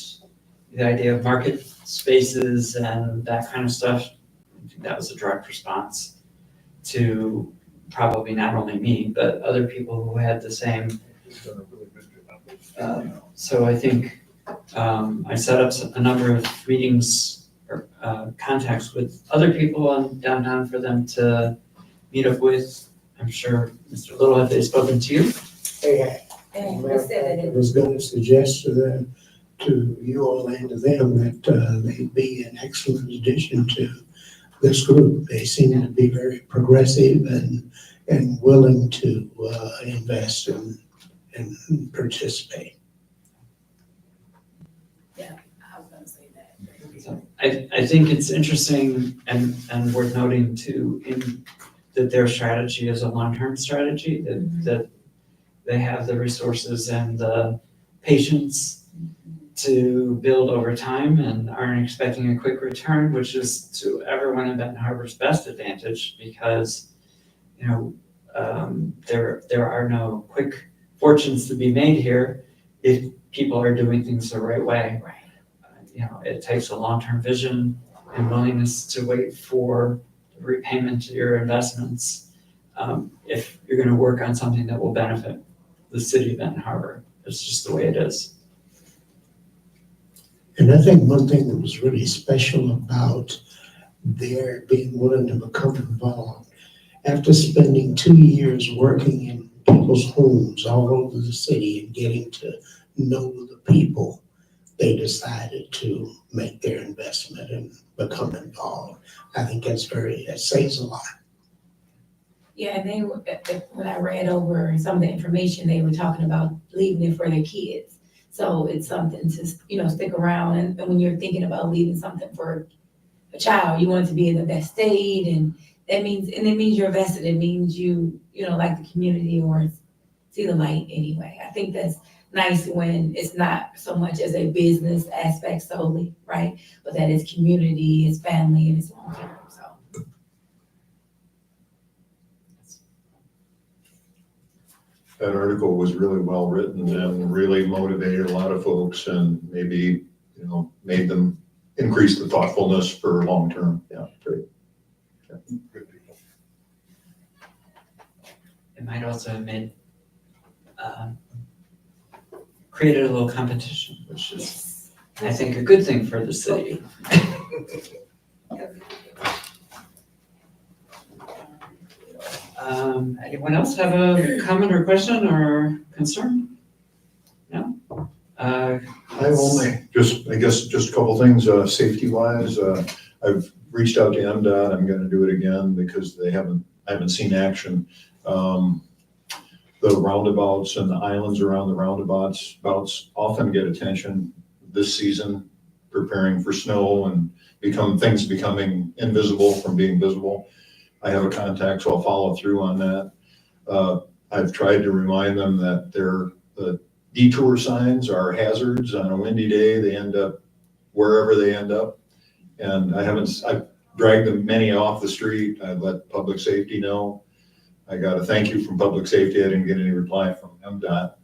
the idea of market spaces and that kind of stuff. I think that was a direct response to probably not only me, but other people who had the same. So I think I set up a number of meetings or contacts with other people on downtown for them to meet up with. I'm sure, Mr. Little, have they spoken to you? Hey, And we said that I it was gonna suggest to them, to you all and to them, that they'd be an excellent addition to this group. They seem to be very progressive and willing to invest and participate. I was gonna say that. So I think it's interesting and worth noting too, that their strategy is a long-term strategy, that they have the resources and the patience to build over time and aren't expecting a quick return, which is to everyone in Benton Harbor's best advantage, because, you know, there are no quick fortunes to be made here if people are doing things the right way. Right. You know, it takes a long-term vision and willingness to wait for the repayment to your investments. If you're gonna work on something that will benefit the city of Benton Harbor, it's just the way it is. And I think one thing that was really special about their being willing to become involved, after spending 2 years working in people's homes all over the city and getting to know the people, they decided to make their investment and become involved. I think that says a lot. Yeah, and they, when I read over some of the information, they were talking about leaving it for their kids. So it's something to, stick around, and when you're thinking about leaving something for a child, you want it to be in the best state, and it means you're vested. It means you like the community or see the light anyway. I think that's nice when it's not so much as a business aspect solely, right? But that it's community, it's family, and it's long term, so. That article was really well written and really motivated a lot of folks and maybe, made them increase the thoughtfulness for long term. Yeah, great. Yeah. It might also have made, created a little competition, which is, Yes. I think, a good thing for the city. Anyone else have a comment or question or concern? No? I only, I guess, just a couple things, safety wise, I've reached out to MDOT, I'm gonna do it again because I haven't seen action. The roundabouts and the islands around the roundabouts often get attention this season, preparing for snow and things becoming invisible from being visible. I have a contact, so I'll follow through on that. I've tried to remind them that the detour signs are hazards. On a windy day, they end up wherever they end up. And I've dragged them many off the street. I've let public safety know. I got a thank you from public safety. I didn't get any reply from MDOT.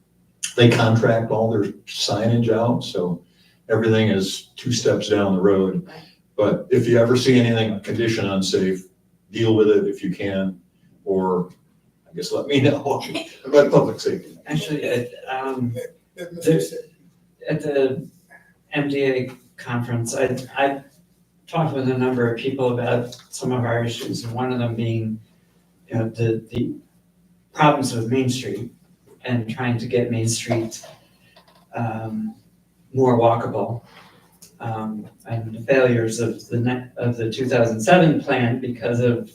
They contract all their signage out, so everything is 2 steps down the road. But if you ever see anything, condition unsafe, deal with it if you can, or I guess let me know about public safety. Actually, That Mr. said. at the MDA conference, I talked with a number of people about some of our issues, and one of them being, the problems with Main Street and trying to get Main Street more walkable. And the failures of the 2007 plan because of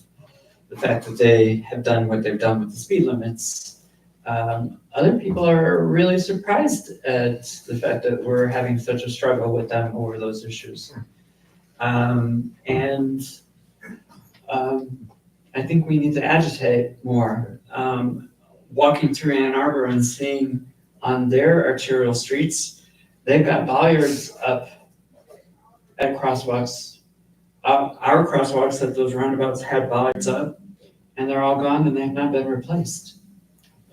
the fact that they have done what they've done with the speed limits. Other people are really surprised at the fact that we're having such a struggle with them over those issues. I think we need to agitate more. Walking through Ann Arbor and seeing on their arterial streets, they've got bollards up at crosswalks. Our crosswalks at those roundabouts had bollards up, and they're all gone and they've not been replaced.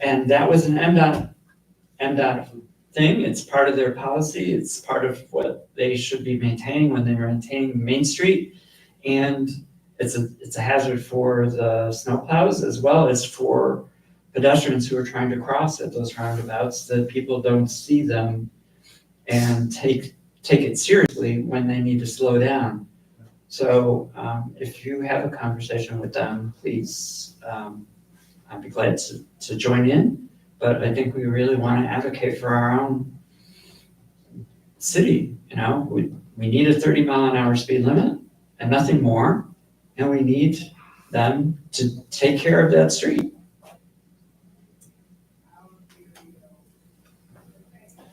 And that was an MDOT thing. It's part of their policy. It's part of what they should be maintaining when they're maintaining Main Street. And it's a hazard for the snowplows as well as for pedestrians who are trying to cross at those roundabouts, that people don't see them and take it seriously when they need to slow down. So if you have a conversation with them, please, I'd be glad to join in. But I think we really want to advocate for our own city. We need a 30-mile-an-hour speed limit and nothing more. And we need them to take care of that street.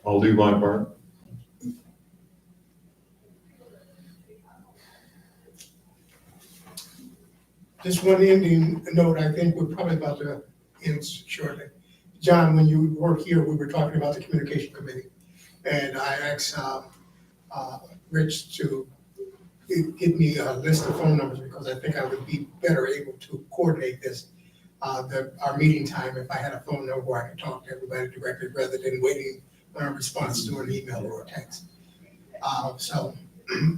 I'll do my part. Just one ending note, I think we're probably about to end shortly. John, when you were here, we were talking about the communication committee. And I asked Rich to give me a list of phone numbers because I think I would be better able to coordinate this. Our meeting time, if I had a phone number where I could talk to everybody directly rather than waiting on a response to an email or a text. So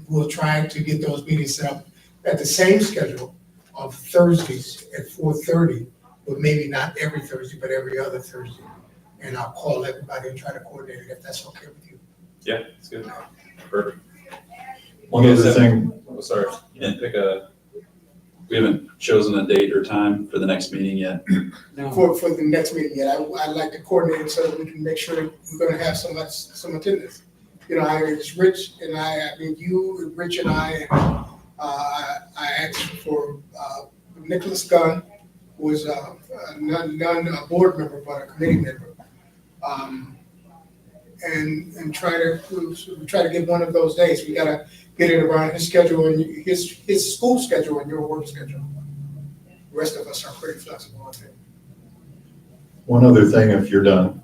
we'll try to get those meetings set up at the same schedule of Thursdays at 4:30, but maybe not every Thursday, but every other Thursday. And I'll call everybody and try to coordinate it if that's okay with you. Yeah, it's good. Perfect. One other thing, Oh, sorry, you didn't we haven't chosen a date or time for the next meeting yet. No. For the next meeting, yeah, I'd like to coordinate it so that we can make sure that we're gonna have some attendance. It's Rich and you, Rich and I asked for Nicholas Gunn, who was not a board member, but a committee member. And try to get one of those days. We gotta get it around his schedule and his school schedule and your work schedule. The rest of us are pretty flexible, I think. one other thing, if you're done.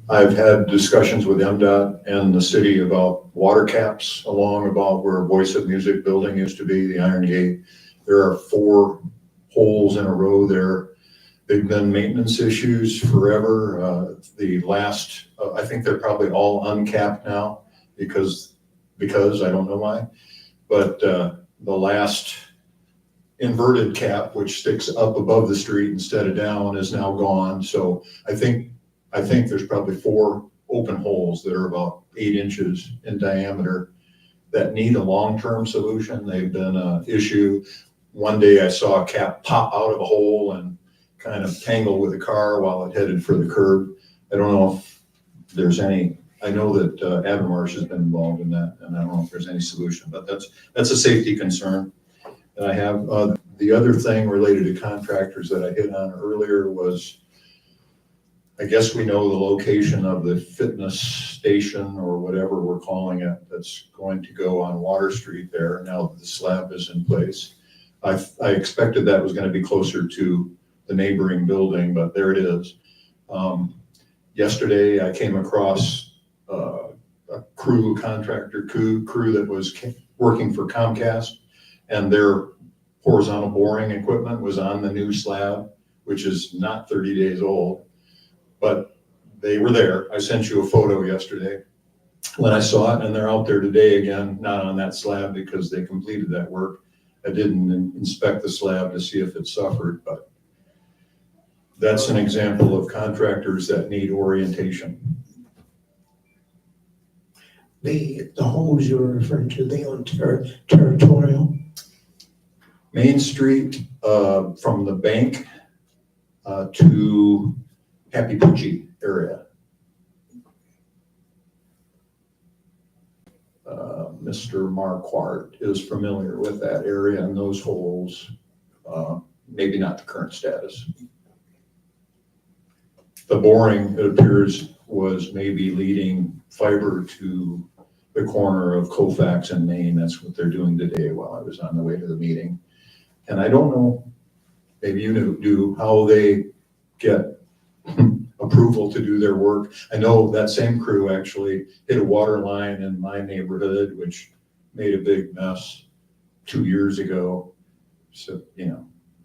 I've had discussions with MDOT and the city about water caps along about where Voice of Music building used to be, the Iron Gate. There are 4 holes in a row there. They've been maintenance issues forever. The last, I think they're probably all uncapped now because I don't know why. But the last inverted cap, which sticks up above the street instead of down, is now gone. So I think there's probably 4 open holes that are about 8 inches in diameter that need a long-term solution. They've been an issue. One day I saw a cap pop out of a hole and kind of tangle with a car while it headed for the curb. I don't know if there's any, I know that Avonmarsh has been involved in that, and I don't know if there's any solution, but that's a safety concern that I have. The other thing related to contractors that I hit on earlier was, I guess we know the location of the fitness station or whatever we're calling it that's going to go on Water Street there now that the slab is in place. I expected that was going to be closer to the neighboring building, but there it is. Yesterday I came across a contractor crew that was working for Comcast, and their horizontal boring equipment was on the new slab, which is not 30 days old, but they were there. I sent you a photo yesterday. when I saw it, and they're out there today again, not on that slab because they completed that work. I didn't inspect the slab to see if it suffered, but that's an example of contractors that need orientation. The homes you're referring to, they on territorial? Main Street, from the bank, to Happy Pucci area. Mr. Marquardt is familiar with that area and those holes, maybe not the current status. The boring, it appears, was maybe leading fiber to the corner of Colfax and Main. That's what they're doing today while I was on the way to the meeting. And I don't know, maybe you do, how they get approval to do their work. I know that same crew actually hit a water line in my neighborhood, which made a big mess 2 years ago. So,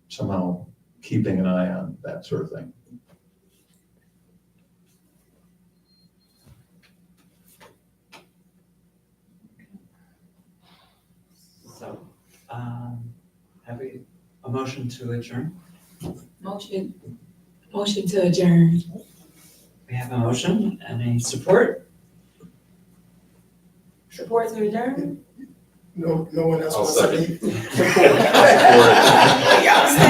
somehow keeping an eye on that sort of thing. So, have we, a motion to adjourn? Motion to adjourn. We have a motion and a support. Support to adjourn? No one else I'll wants to second. leave? Y'all say.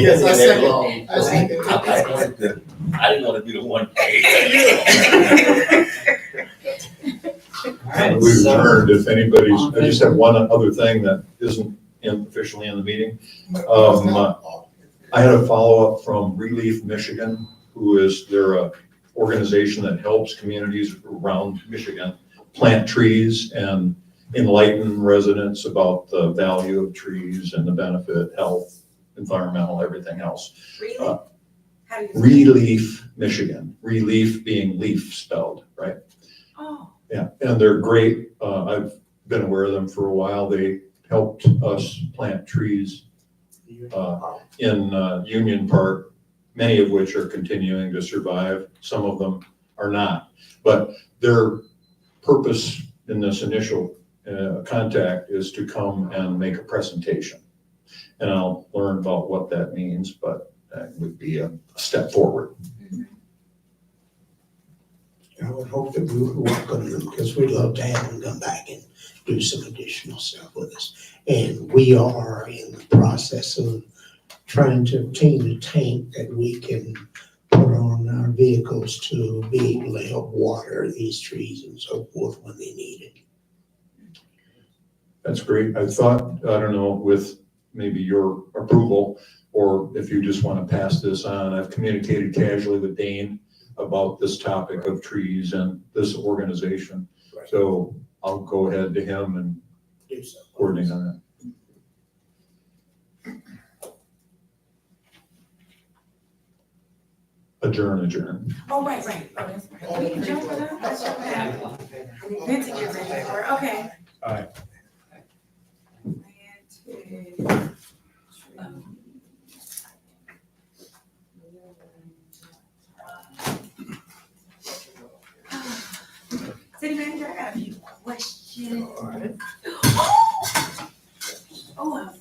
Yes, I second. I second. I didn't want to be the one. All right, We've so, adjourned, if anybody's, I just have one other thing that isn't officially in the meeting. I had a follow-up from Relief Michigan, who is, they're a organization that helps communities around Michigan plant trees and enlighten residents about the value of trees and the benefit, health, environmental, everything else. Really? How do you? Relief Michigan, relief being leaf spelled, right? Oh, Yeah, and they're great. I've been aware of them for a while. They helped us plant trees in Union Park, many of which are continuing to survive. Some of them are not. But their purpose in this initial contact is to come and make a presentation. And I'll learn about what that means, but that would be a step forward. I would hope that we would welcome them, because we'd love to have them come back and do some additional stuff with us. And we are in the process of trying to obtain a tank that we can put on our vehicles to be able to help water these trees and so forth when they need it. That's great. I thought, I don't know, with maybe your approval, or if you just want to pass this on, I've communicated casually with Dane about this topic of trees and this organization. Right. So I'll go ahead to him and Do so. coordinate on that. Adjourn. oh, right. Oh, that's right. We can jump for that. That's okay. all in favor? I need Ben to get ready for it. Okay. Aye. City manager, I got a few questions. Oh,